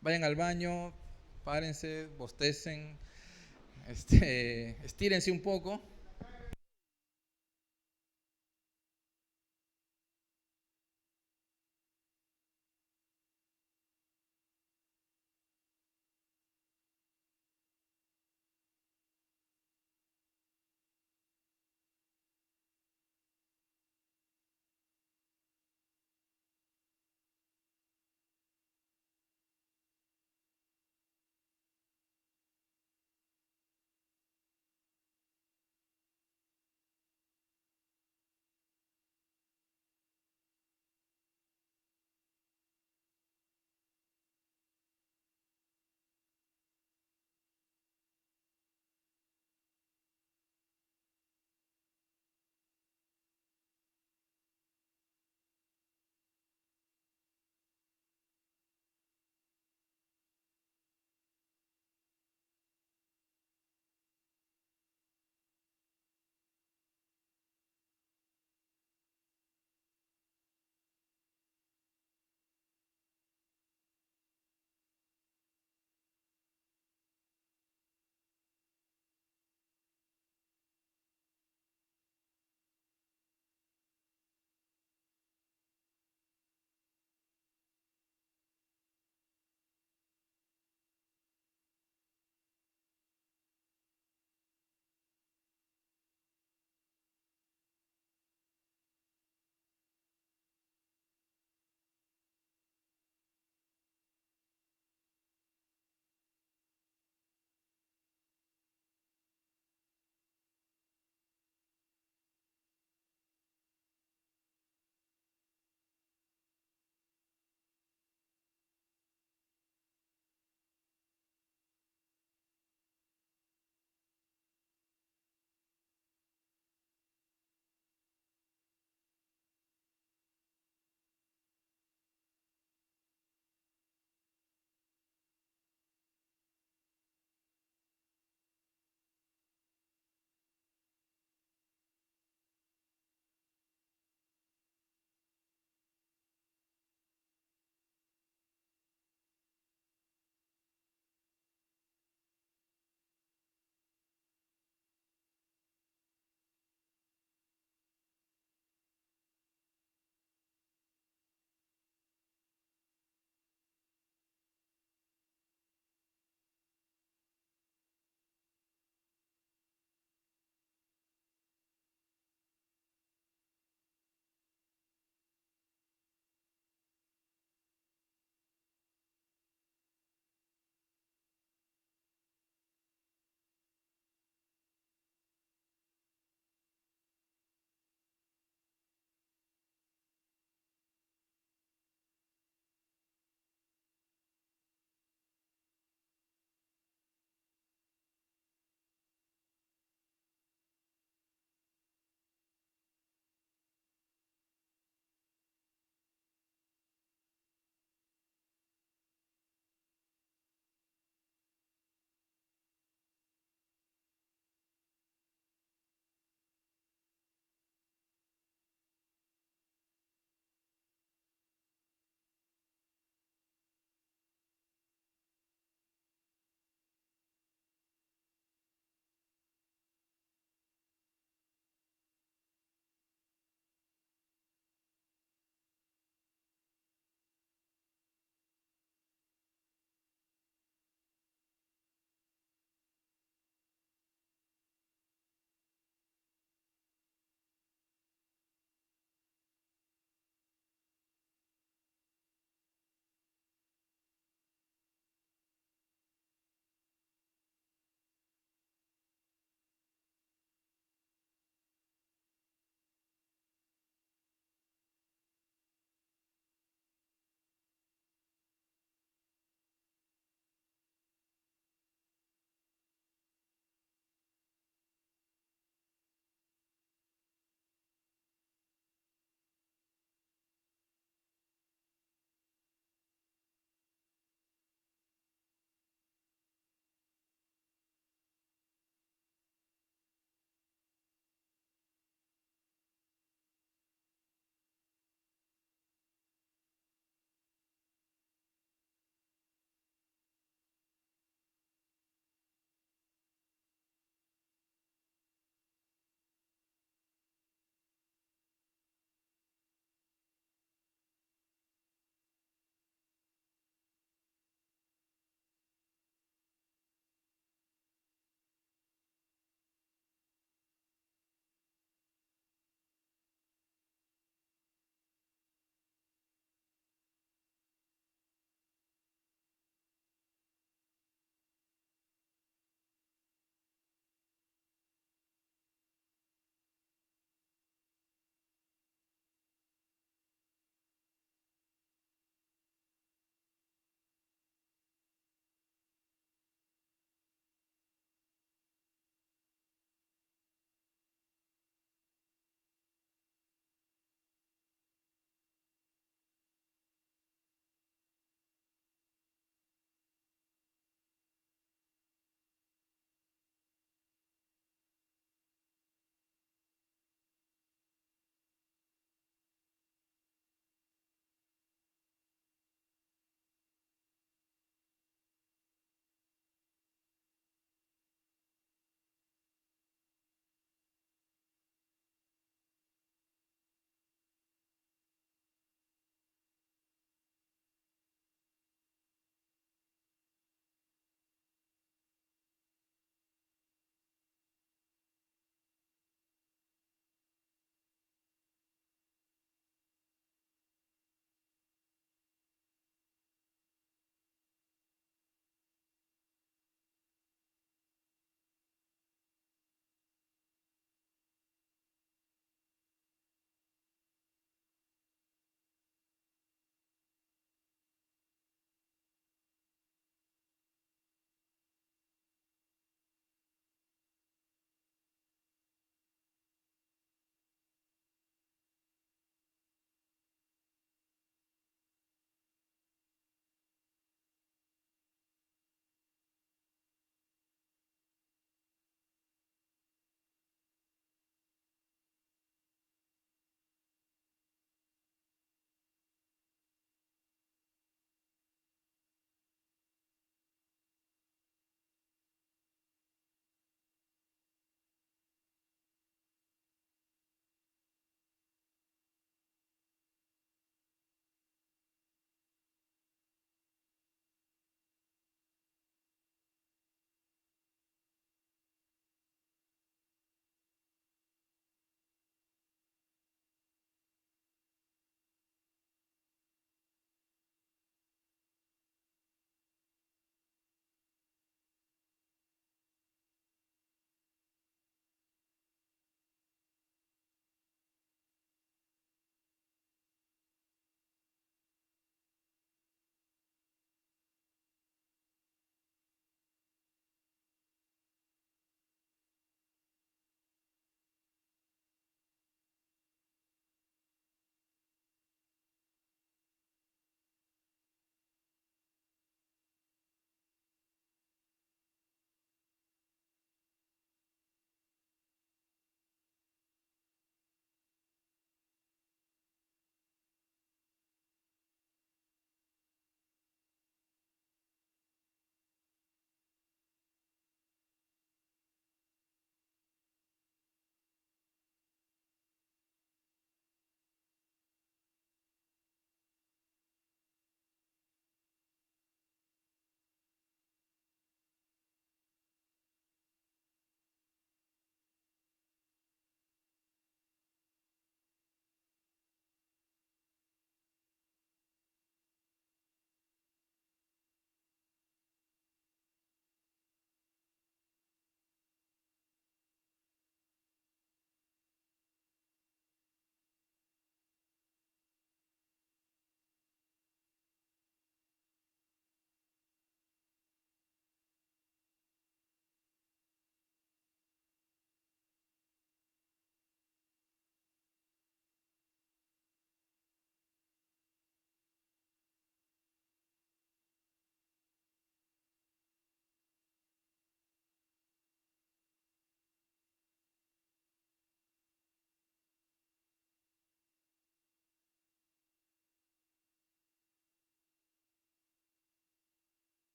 Vayan al baño, párense, bostecen, estírense un poco.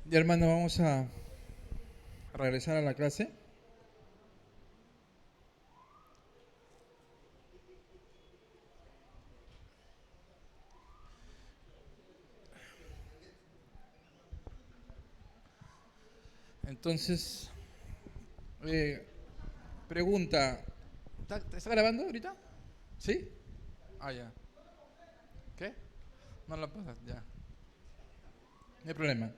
Ya, hermano, vamos a regresar a la clase. Entonces, eh, pregunta, ¿está grabando ahorita? ¿Sí? Ah, ya. ¿Qué? No lo pasa, ya. No hay problema.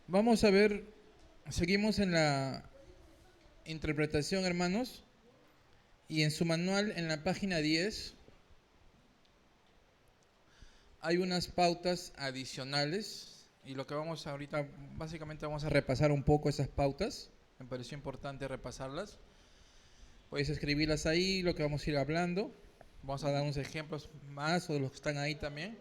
Vamos a ver, seguimos en la interpretación, hermanos, y en su manual, en la página 10, hay unas pautas adicionales, y lo que vamos ahorita, básicamente vamos a repasar un poco esas pautas. Me pareció importante repasarlas. Puedes escribirlas ahí, lo que vamos a ir hablando. Vamos a dar unos ejemplos más o de los que están ahí también,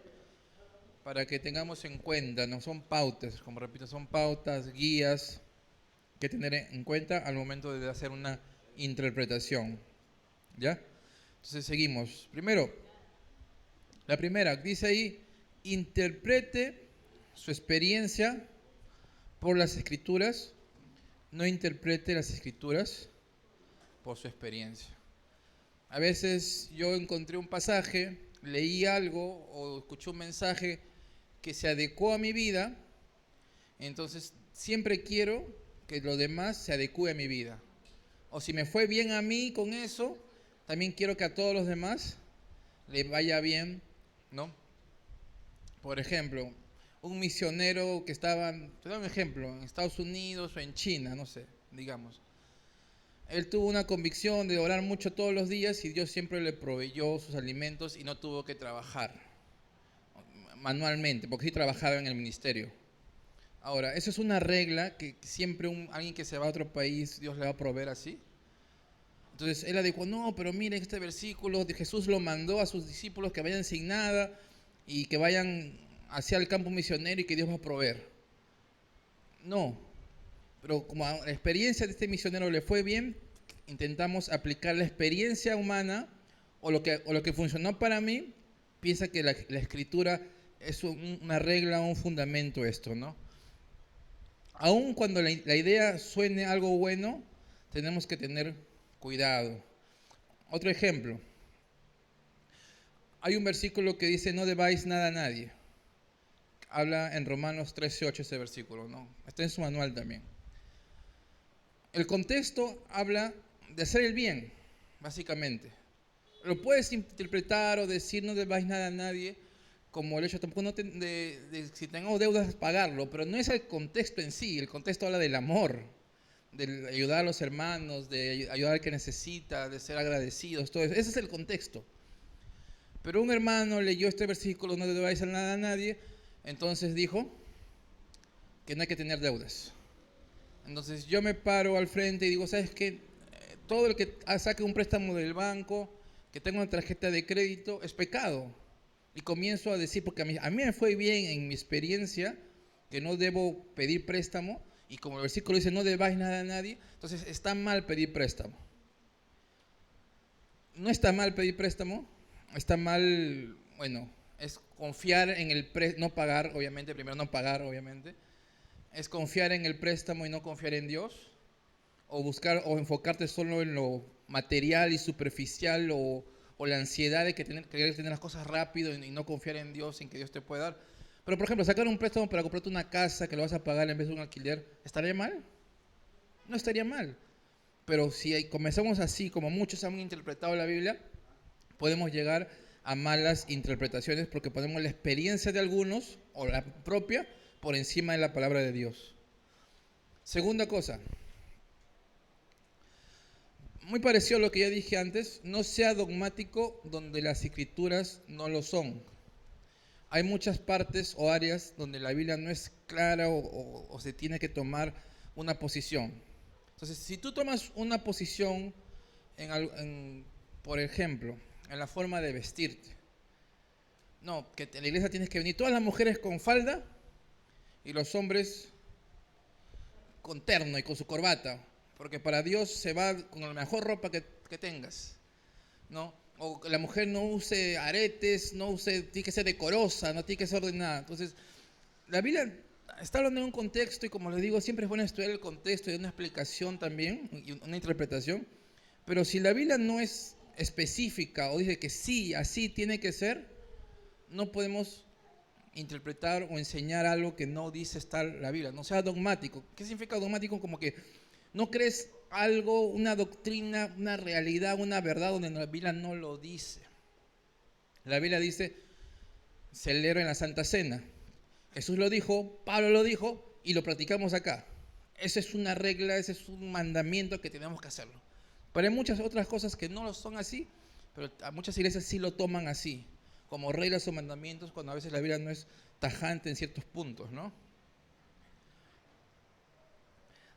para que tengamos en cuenta. No son pautas, como repito, son pautas, guías que tener en cuenta al momento de hacer una interpretación. ¿Ya? Entonces seguimos. Primero, la primera, dice ahí, interprete su experiencia por las escrituras, no interprete las escrituras por su experiencia. A veces yo encontré un pasaje, leí algo o escuché un mensaje que se adecuó a mi vida, entonces siempre quiero que lo demás se adecue a mi vida. O si me fue bien a mí con eso, también quiero que a todos los demás le vaya bien, ¿no? Por ejemplo, un misionero que estaba, te doy un ejemplo, en Estados Unidos o en China, no sé, digamos. Él tuvo una convicción de orar mucho todos los días y Dios siempre le proveyó sus alimentos y no tuvo que trabajar manualmente, porque sí trabajaba en el ministerio. Ahora, eso es una regla que siempre alguien que se va a otro país, Dios le va a proveer así. Entonces él dijo, no, pero miren este versículo, Jesús lo mandó a sus discípulos que vayan sin nada y que vayan hacia el campo misionero y que Dios va a proveer. No, pero como la experiencia de este misionero le fue bien, intentamos aplicar la experiencia humana o lo que funcionó para mí, piensa que la escritura es una regla, un fundamento esto, ¿no? Aun cuando la idea suene algo bueno, tenemos que tener cuidado. Otro ejemplo. Hay un versículo que dice, no debáis nada a nadie. Habla en Romanos 13:8 ese versículo, ¿no? Está en su manual también. El contexto habla de hacer el bien, básicamente. Lo puedes interpretar o decir no debáis nada a nadie, como el hecho tampoco no de si tengo deudas pagarlo, pero no es el contexto en sí. El contexto habla del amor, de ayudar a los hermanos, de ayudar al que necesita, de ser agradecidos, todo eso. Ese es el contexto. Pero un hermano leyó este versículo, no debáis nada a nadie, entonces dijo que no hay que tener deudas. Entonces yo me paro al frente y digo, ¿sabes qué? Todo el que saque un préstamo del banco, que tenga una tarjeta de crédito, es pecado. Y comienzo a decir, porque a mí me fue bien en mi experiencia, que no debo pedir préstamo, y como el versículo dice, no debáis nada a nadie, entonces está mal pedir préstamo. No está mal pedir préstamo, está mal, bueno, es confiar en el no pagar, obviamente, primero no pagar, obviamente, es confiar en el préstamo y no confiar en Dios, o buscar o enfocarte solo en lo material y superficial, o la ansiedad de querer tener las cosas rápido y no confiar en Dios, en que Dios te pueda dar. Pero por ejemplo, sacar un préstamo para comprarte una casa que lo vas a pagar en vez de un alquiler, ¿estaría mal? No estaría mal. Pero si comenzamos así, como muchos han interpretado la Biblia, podemos llegar a malas interpretaciones porque ponemos la experiencia de algunos o la propia por encima de la palabra de Dios. Segunda cosa, muy parecido a lo que ya dije antes, no sea dogmático donde las escrituras no lo son. Hay muchas partes o áreas donde la Biblia no es clara o se tiene que tomar una posición. Entonces, si tú tomas una posición por ejemplo, en la forma de vestirte, no, que en la iglesia tienes que venir todas las mujeres con falda y los hombres con terno y con su corbata, porque para Dios se va con la mejor ropa que tengas, ¿no? O que la mujer no use aretes, tiene que ser decorosa, no tiene que ser ordenada. Entonces, la Biblia está hablando en un contexto y como les digo, siempre es bueno estudiar el contexto y una explicación también, y una interpretación. Pero si la Biblia no es específica o dice que sí, así tiene que ser, no podemos interpretar o enseñar algo que no dice estar la Biblia. No sea dogmático. ¿Qué significa dogmático? Como que no crees algo, una doctrina, una realidad, una verdad donde la Biblia no lo dice. La Biblia dice, celebra en la Santa Cena. Jesús lo dijo, Pablo lo dijo y lo practicamos acá. Esa es una regla, ese es un mandamiento que tenemos que hacerlo. Pero hay muchas otras cosas que no lo son así, pero a muchas iglesias sí lo toman así, como reglas o mandamientos, cuando a veces la Biblia no es tajante en ciertos puntos, ¿no?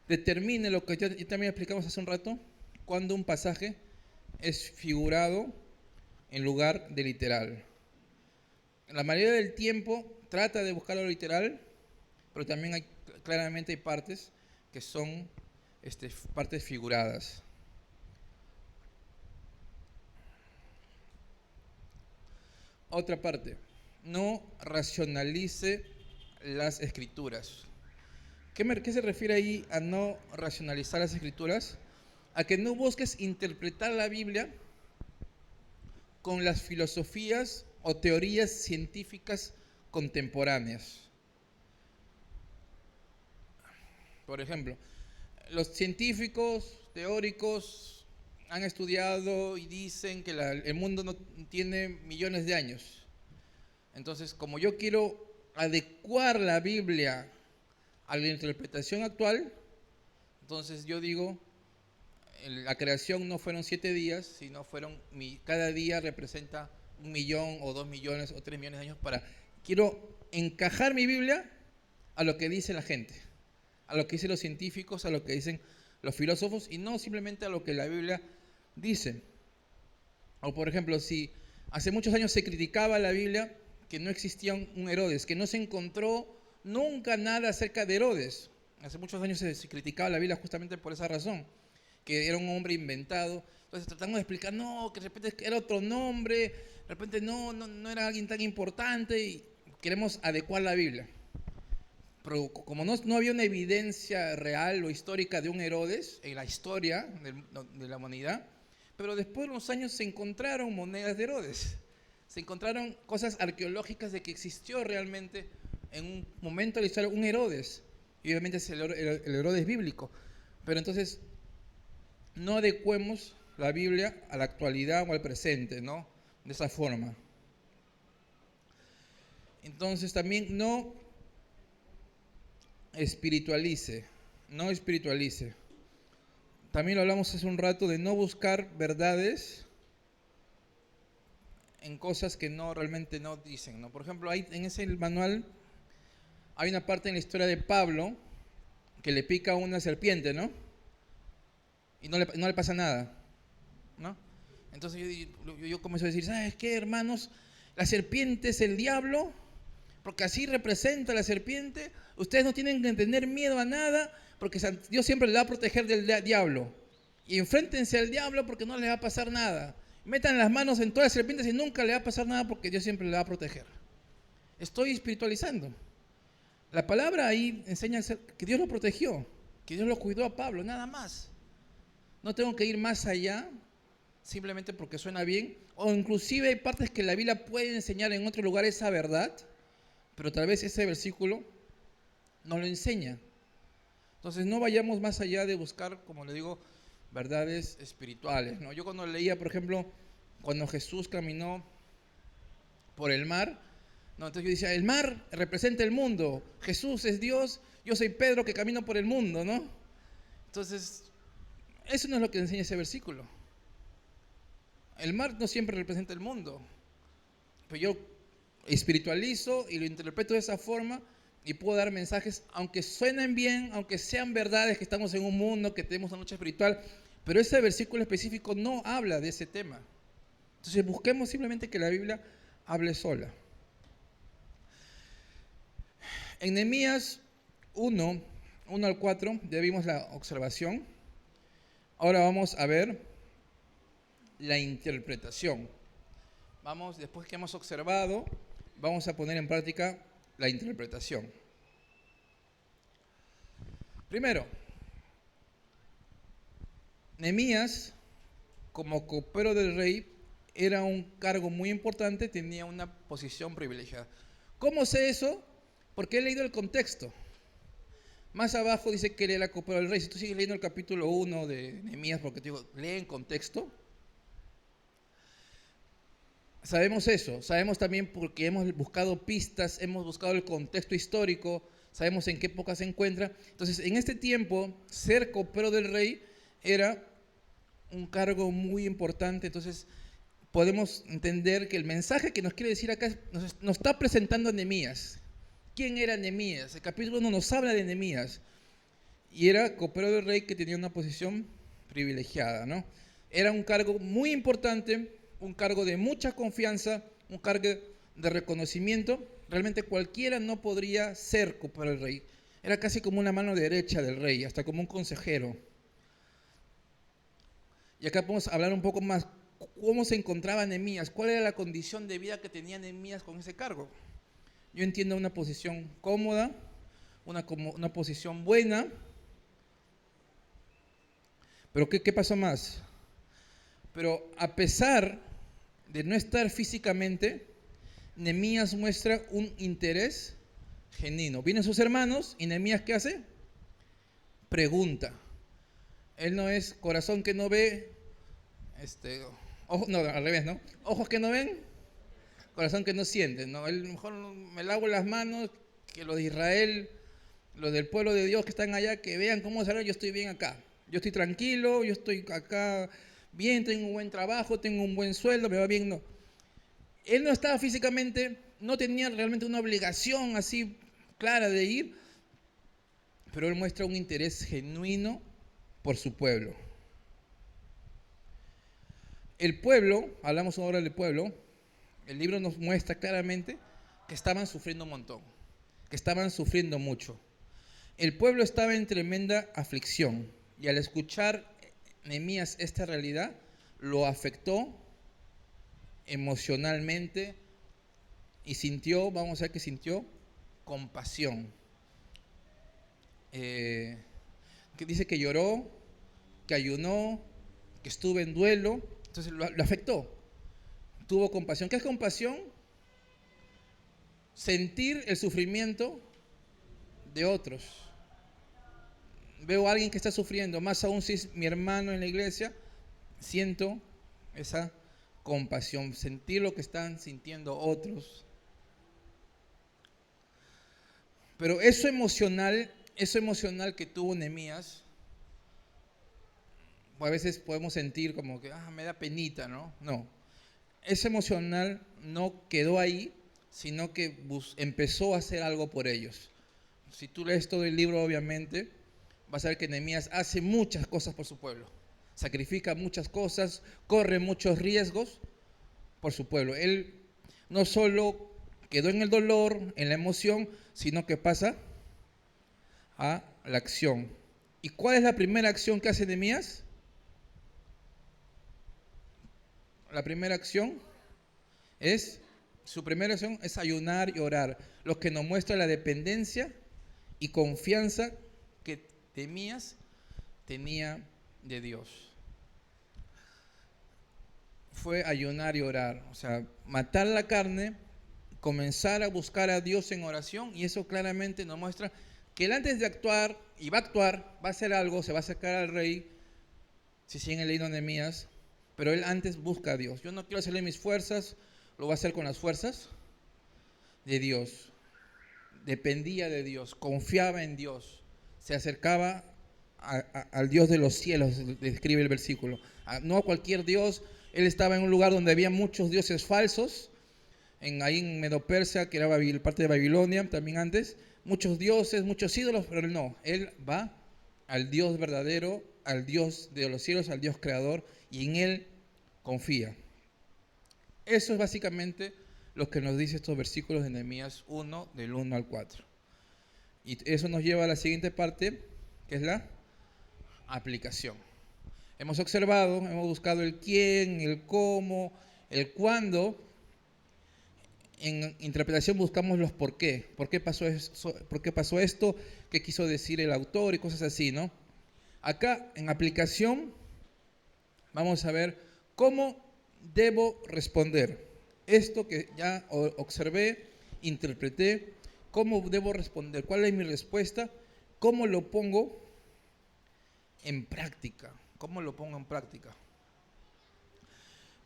Determine lo que ya también explicamos hace un rato, cuando un pasaje es figurado en lugar de literal. La mayoría del tiempo trata de buscar lo literal, pero también claramente hay partes que son partes figuradas. Otra parte, no racionalice las escrituras. ¿Qué se refiere ahí a no racionalizar las escrituras? A que no busques interpretar la Biblia con las filosofías o teorías científicas contemporáneas. Por ejemplo, los científicos teóricos han estudiado y dicen que el mundo no tiene millones de años. Entonces, como yo quiero adecuar la Biblia a la interpretación actual, entonces yo digo, la creación no fueron 7 días, sino cada día representa 1.000.000 o 2.000.000 o 3.000.000 de años quiero encajar mi Biblia a lo que dice la gente, a lo que dicen los científicos, a lo que dicen los filósofos y no simplemente a lo que la Biblia dice. O por ejemplo, si hace muchos años se criticaba la Biblia que no existía un Herodes, que no se encontró nunca nada acerca de Herodes. Hace muchos años se criticaba la Biblia justamente por esa razón, que era un hombre inventado. Entonces tratamos de explicar, no, que de repente era otro nombre, de repente no era alguien tan importante y queremos adecuar la Biblia. Pero como no había una evidencia real o histórica de un Herodes en la historia de la humanidad, pero después de unos años se encontraron monedas de Herodes, se encontraron cosas arqueológicas de que existió realmente en un momento de la historia un Herodes, y obviamente es el Herodes bíblico, pero entonces no adecuemos la Biblia a la actualidad o al presente, ¿no? De esa forma. Entonces también no espiritualice. También lo hablamos hace un rato de no buscar verdades en cosas que realmente no dicen, ¿no? Por ejemplo, en ese manual hay una parte en la historia de Pablo que le pica una serpiente, ¿no? Y no le pasa nada, ¿no? Entonces yo comienzo a decir, ¿sabes qué, hermanos? La serpiente es el diablo, porque así representa la serpiente. Ustedes no tienen que tener miedo a nada, porque Dios siempre le va a proteger del diablo. Y enfréntense al diablo porque no les va a pasar nada. Metan las manos en todas las serpientes y nunca le va a pasar nada porque Dios siempre le va a proteger. Estoy espiritualizando. La palabra ahí enseña que Dios lo protegió, que Dios lo cuidó a Pablo, nada más. No tengo que ir más allá simplemente porque suena bien, o inclusive hay partes que la Biblia puede enseñar en otro lugar esa verdad, pero tal vez ese versículo no lo enseña. Entonces no vayamos más allá de buscar, como le digo, verdades espirituales, ¿no? Yo cuando leía, por ejemplo, cuando Jesús caminó por el mar, ¿no? Entonces yo decía, el mar representa el mundo, Jesús es Dios, yo soy Pedro que camino por el mundo, ¿no? Entonces, eso no es lo que enseña ese versículo. El mar no siempre representa el mundo, pero yo espiritualizo y lo interpreto de esa forma y puedo dar mensajes, aunque suenen bien, aunque sean verdades que estamos en un mundo, que tenemos una lucha espiritual, pero ese versículo específico no habla de ese tema. Entonces busquemos simplemente que la Biblia hable sola. En Nehemías 1, 1 al 4, ya vimos la observación. Ahora vamos a ver la interpretación. Después que hemos observado, vamos a poner en práctica la interpretación. Primero, Nehemías, como copero del rey, era un cargo muy importante, tenía una posición privilegiada. ¿Cómo sé eso? Porque he leído el contexto. Más abajo dice que él era copero del rey. Si tú sigues leyendo el capítulo 1 de Nehemías, porque te digo, lee en contexto. Sabemos eso, sabemos también porque hemos buscado pistas, hemos buscado el contexto histórico, sabemos en qué época se encuentra. Entonces, en este tiempo, ser copero del rey era un cargo muy importante. Entonces, podemos entender que el mensaje que nos quiere decir acá nos está presentando a Nehemías. ¿Quién era Nehemías? El capítulo 1 nos habla de Nehemías. Y era copero del rey que tenía una posición privilegiada, ¿no? Era un cargo muy importante, un cargo de mucha confianza, un cargo de reconocimiento. Realmente cualquiera no podría ser copero del rey. Era casi como una mano derecha del rey, hasta como un consejero. Y acá podemos hablar un poco más. ¿Cómo se encontraba Nehemías? ¿Cuál era la condición de vida que tenía Nehemías con ese cargo? Yo entiendo una posición cómoda, una posición buena. Pero ¿qué pasó más? Pero a pesar de no estar físicamente, Nehemías muestra un interés genuino. Vienen sus hermanos y Nehemías, ¿qué hace? Pregunta. Él no es corazón que no ve, no, al revés, ¿no? Ojos que no ven, corazón que no siente, ¿no? Él mejor me lavo las manos, que los de Israel, los del pueblo de Dios que están allá, que vean cómo será, yo estoy bien acá. Yo estoy tranquilo, yo estoy acá bien, tengo un buen trabajo, tengo un buen sueldo, me va bien. No. Él no estaba físicamente, no tenía realmente una obligación así clara de ir, pero él muestra un interés genuino por su pueblo. El pueblo, hablamos ahora del pueblo, el libro nos muestra claramente que estaban sufriendo un montón, que estaban sufriendo mucho. El pueblo estaba en tremenda aflicción y al escuchar Nehemías esta realidad, lo afectó emocionalmente y sintió, vamos a ver que sintió, compasión. Que dice que lloró, que ayunó, que estuvo en duelo, entonces lo afectó. Tuvo compasión. ¿Qué es compasión? Sentir el sufrimiento de otros. Veo a alguien que está sufriendo, más aún si es mi hermano en la iglesia, siento esa compasión, sentir lo que están sintiendo otros. Pero eso emocional que tuvo Nehemías, a veces podemos sentir como que me da penita, ¿no? No. Ese emocional no quedó ahí, sino que empezó a hacer algo por ellos. Si tú lees todo el libro, obviamente, vas a ver que Nehemías hace muchas cosas por su pueblo. Sacrifica muchas cosas, corre muchos riesgos por su pueblo. Él no solo quedó en el dolor, en la emoción, sino que pasa a la acción. ¿Y cuál es la primera acción que hace Nehemías? Su primera acción es ayunar y orar, lo que nos muestra la dependencia y confianza que Nehemías tenía de Dios. Fue ayunar y orar, o sea, matar la carne, comenzar a buscar a Dios en oración, y eso claramente nos muestra que él antes de actuar, y va a actuar, va a hacer algo, se va a acercar al rey, si siguen leyendo Nehemías, pero él antes busca a Dios. Yo no quiero hacerle mis fuerzas, lo va a hacer con las fuerzas de Dios. Dependía de Dios, confiaba en Dios, se acercaba al Dios de los cielos, describe el versículo. No a cualquier Dios. Él estaba en un lugar donde había muchos dioses falsos, ahí en Medo-Persia, que era parte de Babilonia también antes, muchos dioses, muchos ídolos, pero él no, él va al Dios verdadero, al Dios de los cielos, al Dios creador, y en él confía. Eso es básicamente lo que nos dice estos versículos de Nehemías 1, del 1 al 4. Y eso nos lleva a la siguiente parte, que es la aplicación. Hemos observado, hemos buscado el quién, el cómo, el cuándo. En interpretación buscamos los por qué. ¿Por qué pasó eso? ¿Por qué pasó esto? ¿Qué quiso decir el autor? Y cosas así, ¿no? Acá, en aplicación, vamos a ver cómo debo responder. Esto que ya observé, interpreté, ¿cómo debo responder? ¿Cuál es mi respuesta? ¿Cómo lo pongo en práctica? ¿Cómo lo pongo en práctica?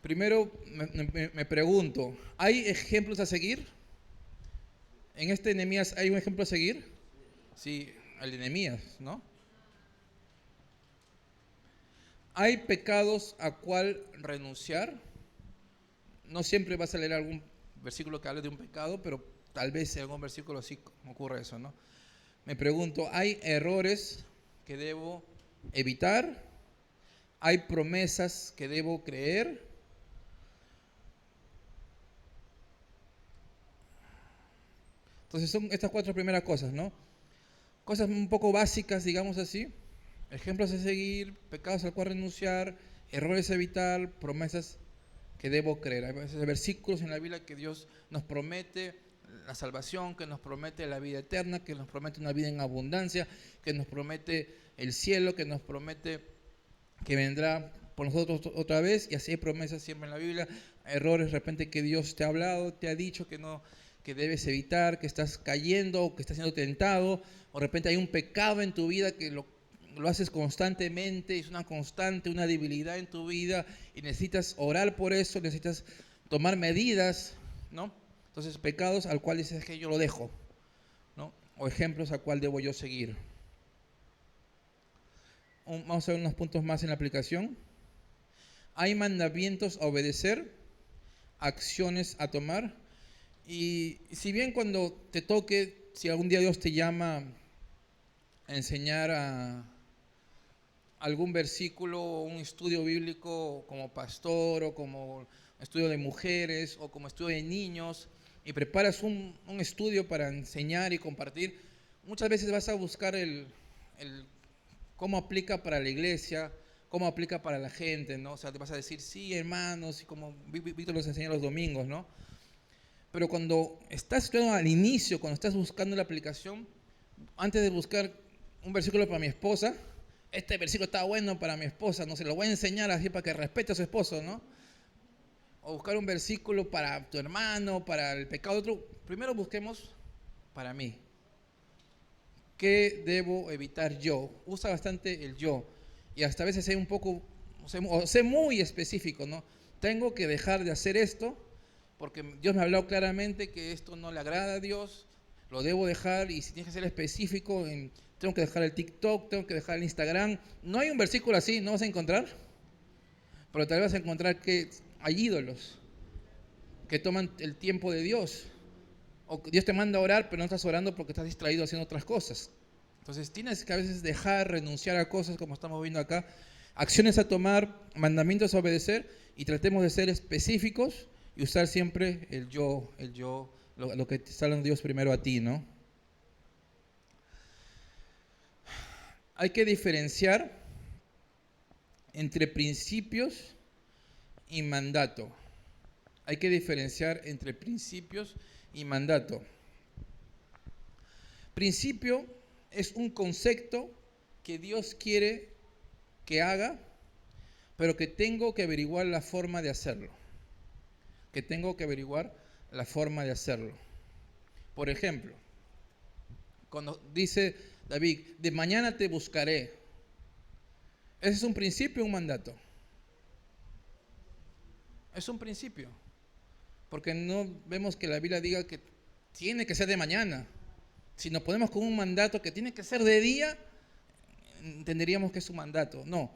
Primero me pregunto, ¿hay ejemplos a seguir? ¿En este Nehemías hay un ejemplo a seguir? Sí, el de Nehemías, ¿no? ¿Hay pecados a cuál renunciar? No siempre vas a leer algún versículo que hable de un pecado, pero tal vez en algún versículo sí ocurre eso, ¿no? Me pregunto, ¿hay errores que debo evitar? ¿Hay promesas que debo creer? Entonces son estas 4 primeras cosas, ¿no? Cosas un poco básicas, digamos así. Ejemplos a seguir, pecados al cual renunciar, errores a evitar, promesas que debo creer. Hay veces versículos en la Biblia que Dios nos promete la salvación, que nos promete la vida eterna, que nos promete una vida en abundancia, que nos promete el cielo, que nos promete que vendrá por nosotros otra vez, y así hay promesas siempre en la Biblia. Errores de repente que Dios te ha hablado, te ha dicho que no, que debes evitar, que estás cayendo, que estás siendo tentado, o de repente hay un pecado en tu vida que lo haces constantemente, es una constante, una debilidad en tu vida y necesitas orar por eso, necesitas tomar medidas, ¿no? Entonces, pecados al cual dices que yo lo dejo, ¿no? O ejemplos al cual debo yo seguir. Vamos a ver unos puntos más en la aplicación. Hay mandamientos a obedecer, acciones a tomar. Y si bien cuando te toque, si algún día Dios te llama a enseñar a algún versículo o un estudio bíblico como pastor o como estudio de mujeres o como estudio de niños y preparas un estudio para enseñar y compartir, muchas veces vas a buscar el cómo aplica para la iglesia, cómo aplica para la gente, ¿no? O sea, te vas a decir, sí, hermanos, y como Víctor los enseña los domingos, ¿no? Pero cuando estás estudiando al inicio, cuando estás buscando la aplicación, antes de buscar un versículo para mi esposa, este versículo está bueno para mi esposa, no se lo voy a enseñar así para que respete a su esposo, ¿no? O buscar un versículo para tu hermano, para el pecado de otro. Primero busquemos para mí. ¿Qué debo evitar yo? Usa bastante el yo. Y hasta a veces sé un poco, o sé muy específico, ¿no? Tengo que dejar de hacer esto porque Dios me ha hablado claramente que esto no le agrada a Dios. Lo debo dejar y si tienes que ser específico, tengo que dejar el TikTok, tengo que dejar el Instagram. No hay un versículo así, no vas a encontrar. Pero tal vez vas a encontrar que hay ídolos que toman el tiempo de Dios. O Dios te manda a orar, pero no estás orando porque estás distraído haciendo otras cosas. Entonces tienes que a veces dejar, renunciar a cosas como estamos viendo acá. Acciones a tomar, mandamientos a obedecer y tratemos de ser específicos y usar siempre el yo, lo que te está dando Dios primero a ti, ¿no? Hay que diferenciar entre principios y mandato. Hay que diferenciar entre principios y mandato. Principio es un concepto que Dios quiere que haga, pero que tengo que averiguar la forma de hacerlo. Que tengo que averiguar la forma de hacerlo. Por ejemplo, cuando dice David, de mañana te buscaré. ¿Ese es un principio o un mandato? Es un principio. Porque no vemos que la Biblia diga que tiene que ser de mañana. Si nos ponemos con un mandato que tiene que ser de día, entenderíamos que es un mandato. No,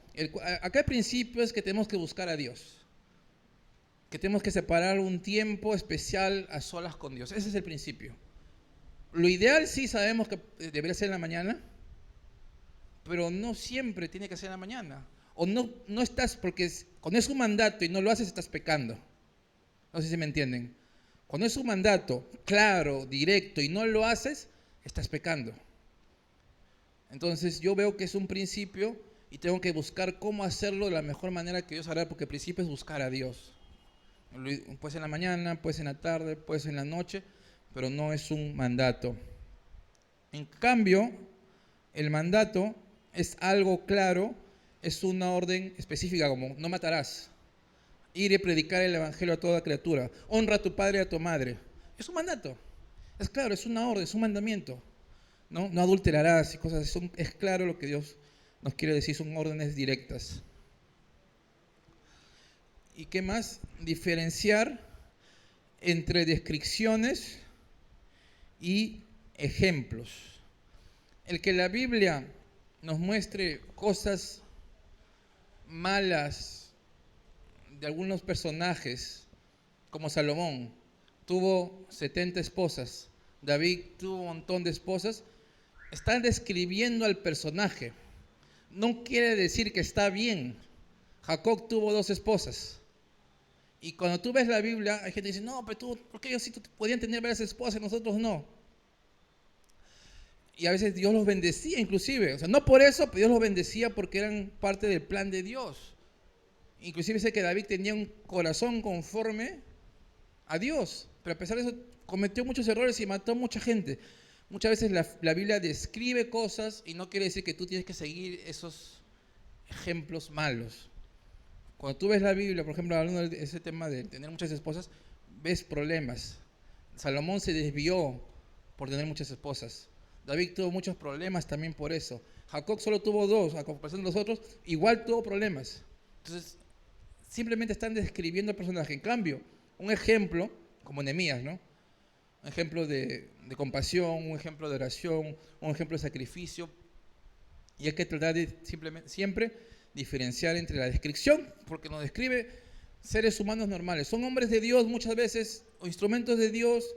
acá el principio es que tenemos que buscar a Dios. Que tenemos que separar un tiempo especial a solas con Dios. Ese es el principio. Lo ideal sí sabemos que debería ser en la mañana, pero no siempre tiene que ser en la mañana. O no estás, porque cuando es un mandato y no lo haces, estás pecando. No sé si me entienden. Cuando es un mandato claro, directo y no lo haces, estás pecando. Entonces yo veo que es un principio y tengo que buscar cómo hacerlo de la mejor manera que Dios hará, porque el principio es buscar a Dios. Puede ser en la mañana, puede ser en la tarde, puede ser en la noche, pero no es un mandato. En cambio, el mandato es algo claro, es una orden específica, como no matarás, ir y predicar el evangelio a toda criatura, honra a tu padre y a tu madre. Es un mandato, es claro, es una orden, es un mandamiento. No adulterarás y cosas así. Es claro lo que Dios nos quiere decir, son órdenes directas. ¿Y qué más? Diferenciar entre descripciones y ejemplos. El que la Biblia nos muestre cosas malas de algunos personajes, como Salomón, tuvo 70 esposas, David tuvo un montón de esposas, están describiendo al personaje. No quiere decir que está bien. Jacob tuvo 2 esposas. Y cuando tú ves la Biblia, hay gente que dice, no, pero tú, ¿por qué ellos sí podían tener varias esposas y nosotros no? Y a veces Dios los bendecía inclusive. O sea, no por eso, pero Dios los bendecía porque eran parte del plan de Dios. Inclusive sé que David tenía un corazón conforme a Dios. Pero a pesar de eso, cometió muchos errores y mató a mucha gente. Muchas veces la Biblia describe cosas y no quiere decir que tú tienes que seguir esos ejemplos malos. Cuando tú ves la Biblia, por ejemplo, hablando de ese tema de tener muchas esposas, ves problemas. Salomón se desvió por tener muchas esposas. David tuvo muchos problemas también por eso. Jacob solo tuvo 2, a comparación de los otros, igual tuvo problemas. Entonces, simplemente están describiendo al personaje. En cambio, un ejemplo, como Nehemías, ¿no? Un ejemplo de compasión, un ejemplo de oración, un ejemplo de sacrificio. Y hay que tratar de siempre diferenciar entre la descripción, porque nos describe seres humanos normales. Son hombres de Dios muchas veces, o instrumentos de Dios,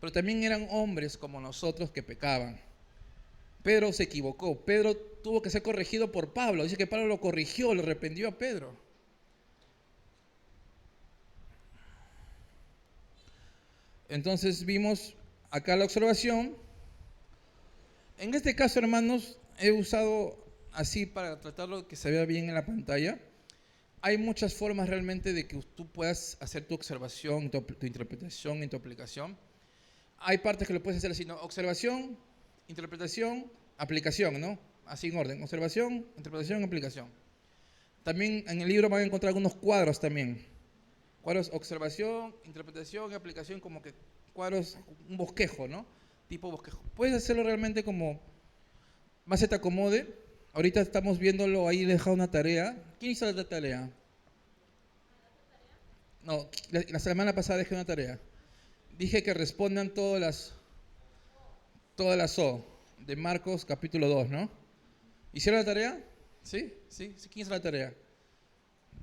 pero también eran hombres como nosotros que pecaban. Pedro se equivocó. Pedro tuvo que ser corregido por Pablo. Dice que Pablo lo corrigió, lo arrepintió a Pedro. Entonces vimos acá la observación. En este caso, hermanos, he usado así para tratarlo que se vea bien en la pantalla. Hay muchas formas realmente de que tú puedas hacer tu observación, tu interpretación y tu aplicación. Hay partes que lo puedes hacer así, ¿no? Observación, interpretación, aplicación, ¿no? Así en orden. Observación, interpretación, aplicación. También en el libro van a encontrar algunos cuadros también. Cuadros, observación, interpretación y aplicación, como que cuadros, un bosquejo, ¿no? Tipo bosquejo. Puedes hacerlo realmente como más se te acomode. Ahorita estamos viéndolo, ahí le he dejado una tarea. ¿Quién hizo la tarea? No, la semana pasada dejé una tarea. Dije que respondan todas las O de Marcos capítulo 2, ¿no? ¿Hicieron la tarea? ¿Sí? ¿Sí? ¿Quién hizo la tarea?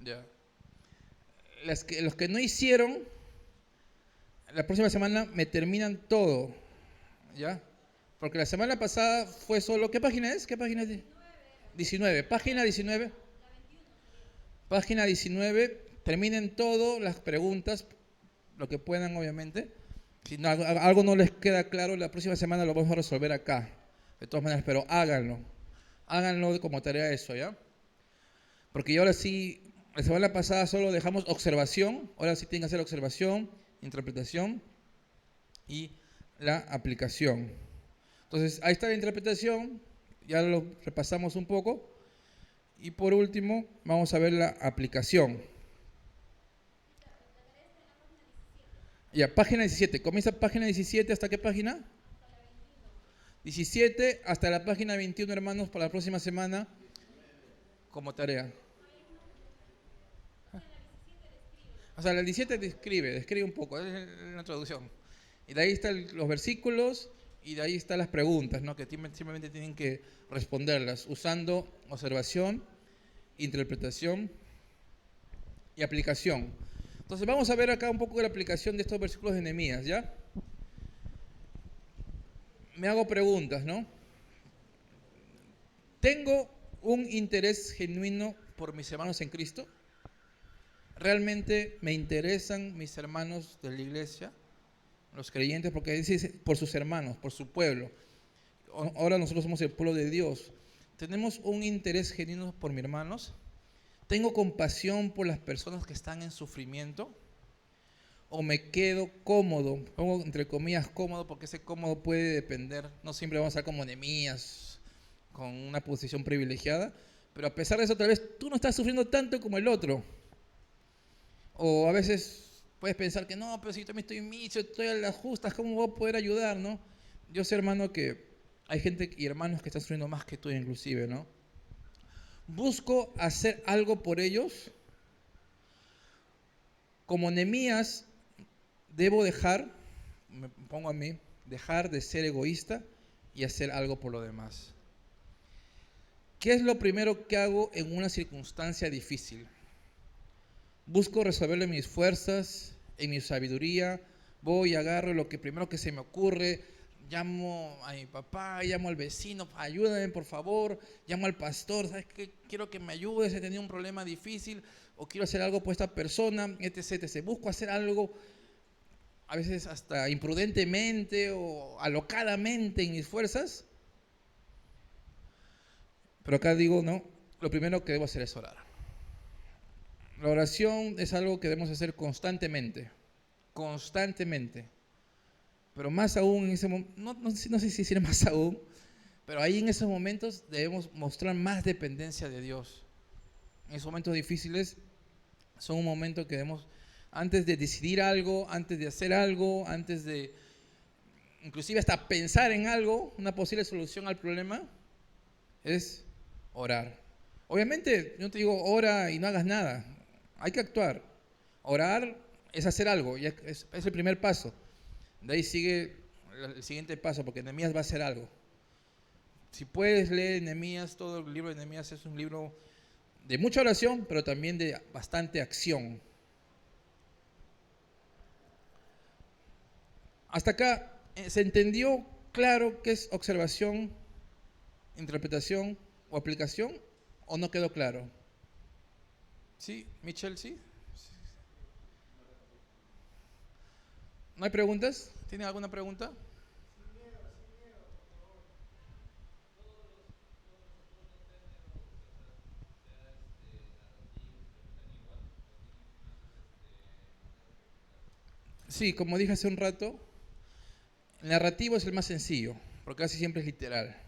Ya. Los que no hicieron, la próxima semana me terminan todo, ¿ya? Porque la semana pasada fue solo, ¿qué página es? ¿Qué página es? 19, página 19. Página 19, terminen todo, las preguntas, lo que puedan obviamente. Si algo no les queda claro, la próxima semana lo vamos a resolver acá. De todas maneras, pero háganlo. Háganlo como tarea eso, ¿ya? Porque ahora sí, la semana pasada solo dejamos observación, ahora sí tienen que hacer observación, interpretación y la aplicación. Entonces, ahí está la interpretación, ya lo repasamos un poco. Y por último, vamos a ver la aplicación. Ya, página 17. Comienza página 17, ¿hasta qué página? 17 hasta la página 21, hermanos, para la próxima semana como tarea. O sea, la 17 describe un poco, es la introducción. Y de ahí están los versículos y de ahí están las preguntas, ¿no? Que simplemente tienen que responderlas usando observación, interpretación y aplicación. Entonces vamos a ver acá un poco de la aplicación de estos versículos de Nehemías, ¿ya? Me hago preguntas, ¿no? ¿Tengo un interés genuino por mis hermanos en Cristo? ¿Realmente me interesan mis hermanos de la iglesia, los creyentes? Porque dice por sus hermanos, por su pueblo. ahora nosotros somos el pueblo de Dios. ¿Tenemos un interés genuino por mis hermanos? ¿Tengo compasión por las personas que están en sufrimiento? ¿O me quedo cómodo? Pongo entre comillas cómodo porque ese cómodo puede depender. No siempre vamos a estar como Nehemías, con una posición privilegiada. Pero a pesar de eso, tal vez tú no estás sufriendo tanto como el otro. O a veces puedes pensar que no, pero si yo también estoy en misión, estoy a las justas, ¿cómo voy a poder ayudar, no? Yo sé, hermano, que hay gente y hermanos que están sufriendo más que tú inclusive, ¿no? Busco hacer algo por ellos. Como Nehemías, debo dejar, me pongo a mí, dejar de ser egoísta y hacer algo por lo demás. ¿Qué es lo primero que hago en una circunstancia difícil? Busco resolverlo en mis fuerzas, en mi sabiduría. Voy y agarro lo que primero que se me ocurre. Llamo a mi papá, llamo al vecino, ayúdame por favor. Llamo al pastor, ¿sabes qué? Quiero que me ayudes, he tenido un problema difícil o quiero hacer algo por esta persona, etc, etc. Busco hacer algo, a veces hasta imprudentemente o alocadamente en mis fuerzas. Pero acá digo, no, lo primero que debo hacer es orar. La oración es algo que debemos hacer constantemente, constantemente. Pero más aún en ese momento, no sé si decir más aún, pero ahí en esos momentos debemos mostrar más dependencia de Dios. En esos momentos difíciles son un momento que debemos, antes de decidir algo, antes de hacer algo, antes de inclusive hasta pensar en algo, una posible solución al problema, es orar. Obviamente, yo no te digo ora y no hagas nada. Hay que actuar. Orar es hacer algo, y es el primer paso. De ahí sigue el siguiente paso, porque Nehemías va a hacer algo. Si puedes leer Nehemías, todo el libro de Nehemías es un libro de mucha oración, pero también de bastante acción. Hasta acá, ¿se entendió claro qué es observación, interpretación o aplicación? ¿O no quedó claro? ¿Sí? ¿Michelle, sí? ¿No hay preguntas? ¿Tienen alguna pregunta? Sí, como dije hace un rato, el narrativo es el más sencillo, porque casi siempre es literal.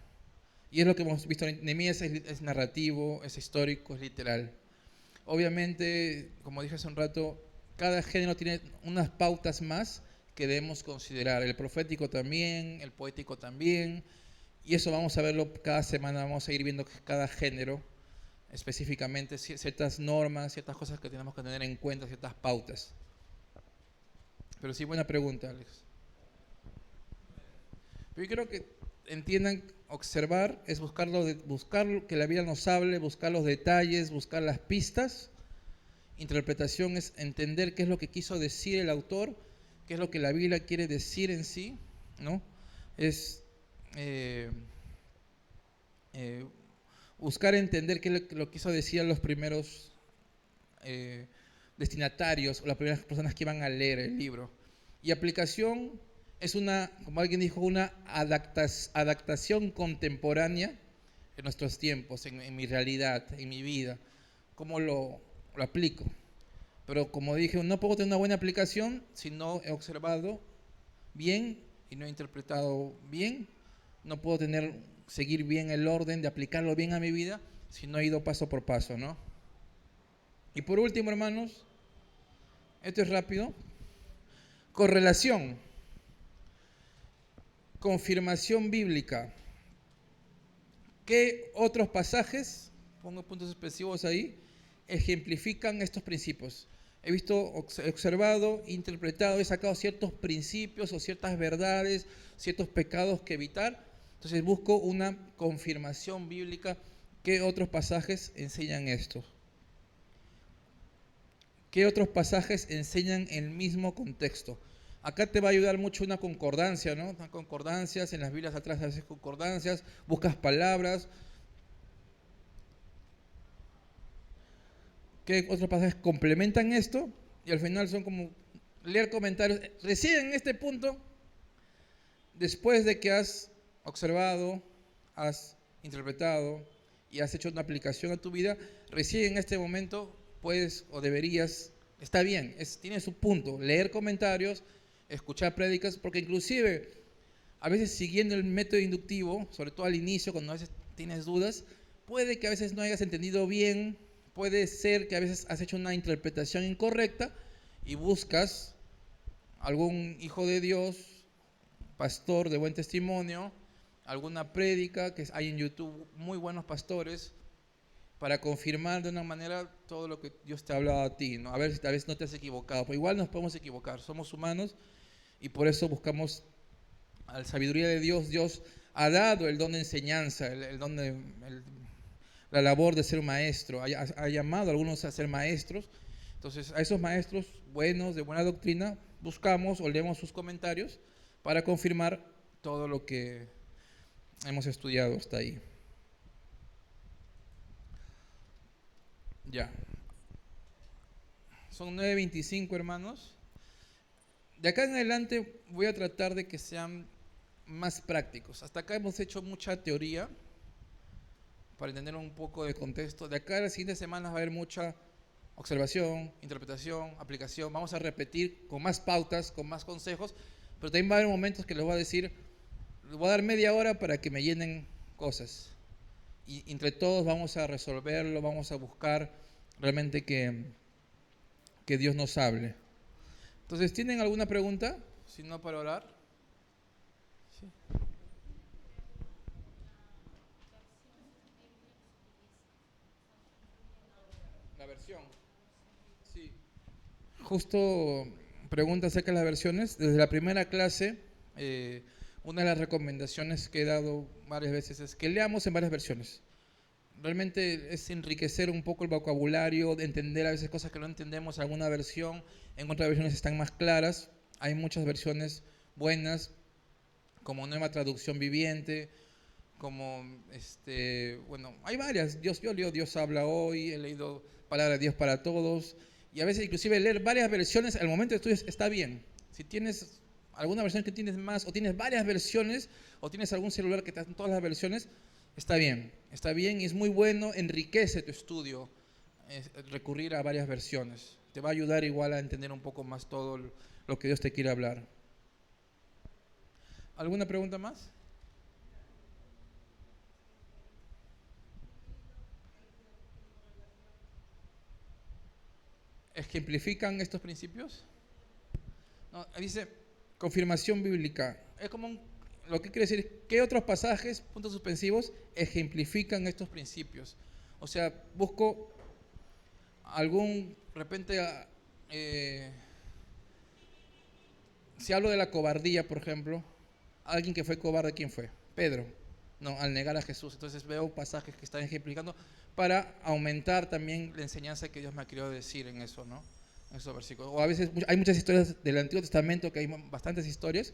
Y es lo que hemos visto en Nehemías, es narrativo, es histórico, es literal. Obviamente, como dije hace un rato, cada género tiene unas pautas más que debemos considerar. El profético también, el poético también. Y eso vamos a verlo cada semana, vamos a ir viendo cada género específicamente, ciertas normas, ciertas cosas que tenemos que tener en cuenta, ciertas pautas. Pero sí, buena pregunta, Alex. Pero yo creo que entiendan, observar es buscar que la Biblia nos hable, buscar los detalles, buscar las pistas. Interpretación es entender qué es lo que quiso decir el autor, qué es lo que la Biblia quiere decir en sí, ¿no? Es buscar entender qué es lo que quiso decir a los primeros destinatarios o las primeras personas que iban a leer el libro. Y aplicación es una, como alguien dijo, una adaptación contemporánea en nuestros tiempos, en mi realidad, en mi vida. ¿Cómo lo aplico? Pero como dije, no puedo tener una buena aplicación si no he observado bien y no he interpretado bien. No puedo seguir bien el orden de aplicarlo bien a mi vida si no he ido paso por paso, ¿no? Y por último, hermanos, esto es rápido. Correlación. Confirmación bíblica. ¿Qué otros pasajes, pongo puntos expresivos ahí, ejemplifican estos principios? He visto, observado, interpretado, he sacado ciertos principios o ciertas verdades, ciertos pecados que evitar. Entonces busco una confirmación bíblica. ¿Qué otros pasajes enseñan esto? ¿Qué otros pasajes enseñan el mismo contexto? Acá te va a ayudar mucho una concordancia, ¿no? Concordancias, en las Biblias atrás a veces concordancias, buscas palabras. ¿Qué otros pasajes complementan esto? Y al final son como leer comentarios. Recién en este punto, después de que has observado, has interpretado y has hecho una aplicación a tu vida, recién en este momento puedes o deberías, está bien, tiene su punto, leer comentarios, escuchar prédicas, porque inclusive a veces siguiendo el método inductivo, sobre todo al inicio, cuando a veces tienes dudas, puede que a veces no hayas entendido bien, puede ser que a veces has hecho una interpretación incorrecta y buscas algún hijo de Dios, pastor de buen testimonio, alguna prédica que hay en YouTube, muy buenos pastores, para confirmar de una manera todo lo que Dios te ha hablado a ti, ¿no? A ver si tal vez no te has equivocado, pero igual nos podemos equivocar, somos humanos y por eso buscamos a la sabiduría de Dios. Dios ha dado el don de enseñanza, el don de la labor de ser maestro, ha llamado a algunos a ser maestros. Entonces, a esos maestros buenos, de buena doctrina, buscamos o leemos sus comentarios para confirmar todo lo que hemos estudiado hasta ahí. Ya. Son 9:25, hermanos. De acá en adelante voy a tratar de que sean más prácticos. Hasta acá hemos hecho mucha teoría para entender un poco de contexto. De acá a las siguientes semanas va a haber mucha observación, interpretación, aplicación. Vamos a repetir con más pautas, con más consejos, pero también va a haber momentos que les voy a decir, les voy a dar media hora para que me llenen cosas. Y entre todos vamos a resolverlo, vamos a buscar realmente que Dios nos hable. Entonces, ¿tienen alguna pregunta? Si no, para orar. Sí. La versión. Sí. Justo pregunta acerca de las versiones. Desde la primera clase, una de las recomendaciones que he dado varias veces es que leamos en varias versiones. Realmente es enriquecer un poco el vocabulario, de entender a veces cosas que no entendemos en alguna versión, en otras versiones están más claras. Hay muchas versiones buenas, como Nueva Traducción Viviente, como bueno, hay varias. Yo leo Dios habla hoy, he leído Palabra de Dios para todos, y a veces inclusive leer varias versiones al momento de estudio está bien. Si tienes alguna versión que tienes más, o tienes varias versiones, o tienes algún celular que te da todas las versiones, está bien y es muy bueno, enriquece tu estudio, recurrir a varias versiones. Te va a ayudar igual a entender un poco más todo lo que Dios te quiere hablar. ¿Alguna pregunta más? ¿Ejemplifican estos principios? No, dice confirmación bíblica. Es como lo que quiere decir, ¿qué otros pasajes, puntos suspensivos, ejemplifican estos principios? O sea, busco algún, de repente, si hablo de la cobardía, por ejemplo, alguien que fue cobarde, ¿quién fue? Pedro, no, al negar a Jesús. Entonces veo pasajes que están ejemplificando para aumentar también la enseñanza que Dios me ha querido decir en eso, ¿no? En esos versículos. O a veces hay muchas historias del Antiguo Testamento, que hay bastantes historias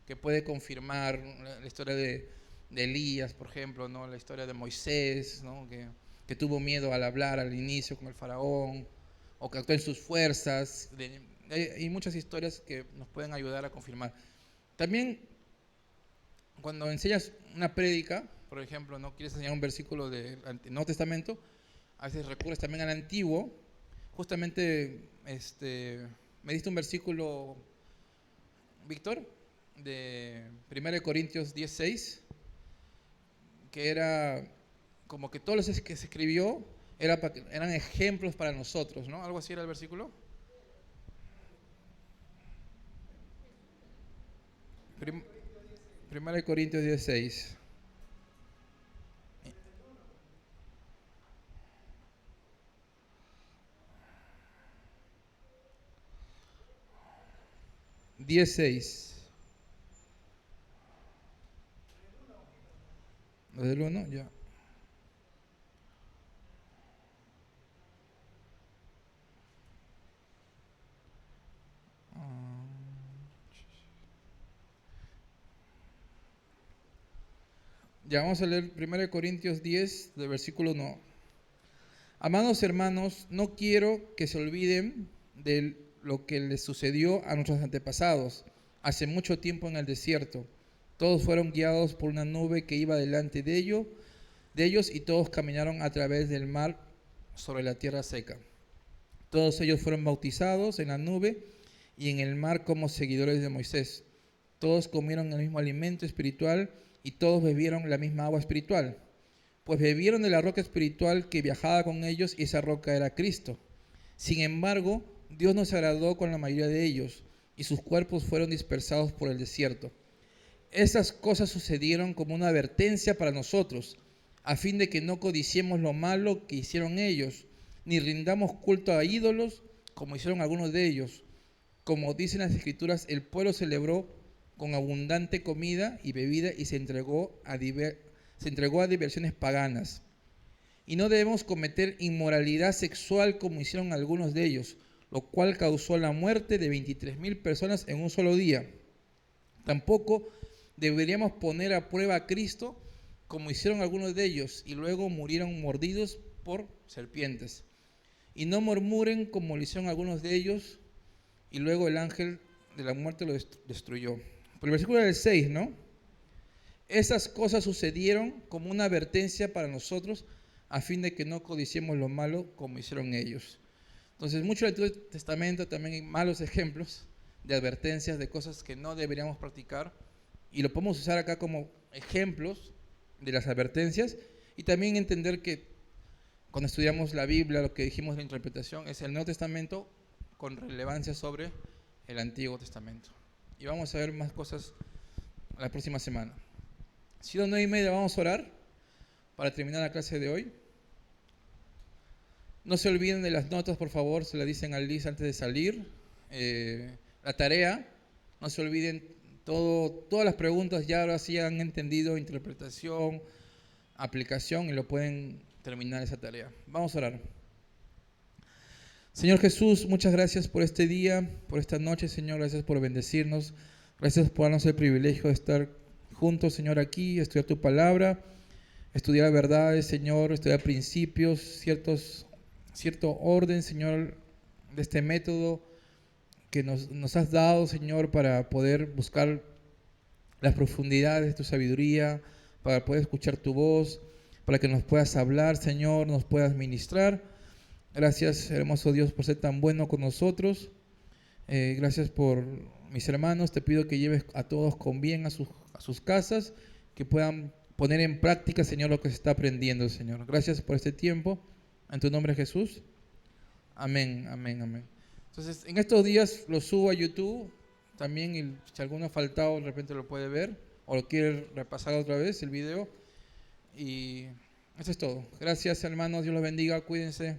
que puede confirmar la historia de Elías, por ejemplo, ¿no? La historia de Moisés, ¿no? Que tuvo miedo al hablar al inicio con el faraón, o que actuó en sus fuerzas. Hay muchas historias que nos pueden ayudar a confirmar. También, cuando enseñas una prédica, por ejemplo, no quieres enseñar un versículo del Nuevo Testamento, a veces recurres también al Antiguo. Justamente, me diste un versículo, Víctor, de 1 Corintios 10:6, que era como que todos los que se escribió eran ejemplos para nosotros, ¿no? Algo así era el versículo. 1 Corintios 10:6. 10:6. ¿Desde el 1? Ya. Ya vamos a leer 1 Corintios 10, del versículo 1. Amados hermanos, no quiero que se olviden de lo que les sucedió a nuestros antepasados hace mucho tiempo en el desierto. Todos fueron guiados por una nube que iba delante de ellos, y todos caminaron a través del mar sobre la tierra seca. Todos ellos fueron bautizados en la nube y en el mar como seguidores de Moisés. Todos comieron el mismo alimento espiritual y todos bebieron la misma agua espiritual, pues bebieron de la roca espiritual que viajaba con ellos, y esa roca era Cristo. Sin embargo, Dios no se agradó con la mayoría de ellos, y sus cuerpos fueron dispersados por el desierto. Estas cosas sucedieron como una advertencia para nosotros, a fin de que no codiciemos lo malo que hicieron ellos, ni rindamos culto a ídolos, como hicieron algunos de ellos. Como dicen las Escrituras, el pueblo celebró con abundante comida y bebida y se entregó a diversiones paganas. Y no debemos cometer inmoralidad sexual como hicieron algunos de ellos, lo cual causó la muerte de 23,000 personas en un solo día. Tampoco deberíamos poner a prueba a Cristo como hicieron algunos de ellos, y luego murieron mordidos por serpientes. Y no murmuren como lo hicieron algunos de ellos, y luego el ángel de la muerte lo destruyó. Por el versículo del 6, ¿no? Esas cosas sucedieron como una advertencia para nosotros, a fin de que no codiciemos lo malo como hicieron ellos. Entonces, mucho del Antiguo Testamento también hay malos ejemplos de advertencias, de cosas que no deberíamos practicar, y lo podemos usar acá como ejemplos de las advertencias, y también entender que cuando estudiamos la Biblia, lo que dijimos en la interpretación es el Nuevo Testamento con relevancia sobre el Antiguo Testamento. Y vamos a ver más cosas la próxima semana. Si a las 9:30 vamos a orar para terminar la clase de hoy. No se olviden de las notas, por favor, se las dicen a Liz antes de salir. La tarea, no se olviden todas las preguntas, ya ahora sí han entendido interpretación, aplicación, y lo pueden terminar esa tarea. Vamos a orar. Señor Jesús, muchas gracias por este día, por esta noche, Señor. Gracias por bendecirnos. Gracias por darnos el privilegio de estar juntos, Señor, aquí, estudiar tu palabra, estudiar verdades, Señor, estudiar principios, cierto orden, Señor, de este método que nos has dado, Señor, para poder buscar las profundidades de tu sabiduría, para poder escuchar tu voz, para que nos puedas hablar, Señor, nos puedas ministrar. Gracias, hermoso Dios, por ser tan bueno con nosotros. Gracias por mis hermanos. Te pido que lleves a todos con bien a sus casas, que puedan poner en práctica, Señor, lo que se está aprendiendo, Señor. Gracias por este tiempo. En tu nombre, Jesús. Amén, amén, amén. Entonces, en estos días lo subo a YouTube también, y si alguno ha faltado, de repente lo puede ver, o lo quiere repasar otra vez el video. Y eso es todo. Gracias, hermanos. Dios los bendiga. Cuídense.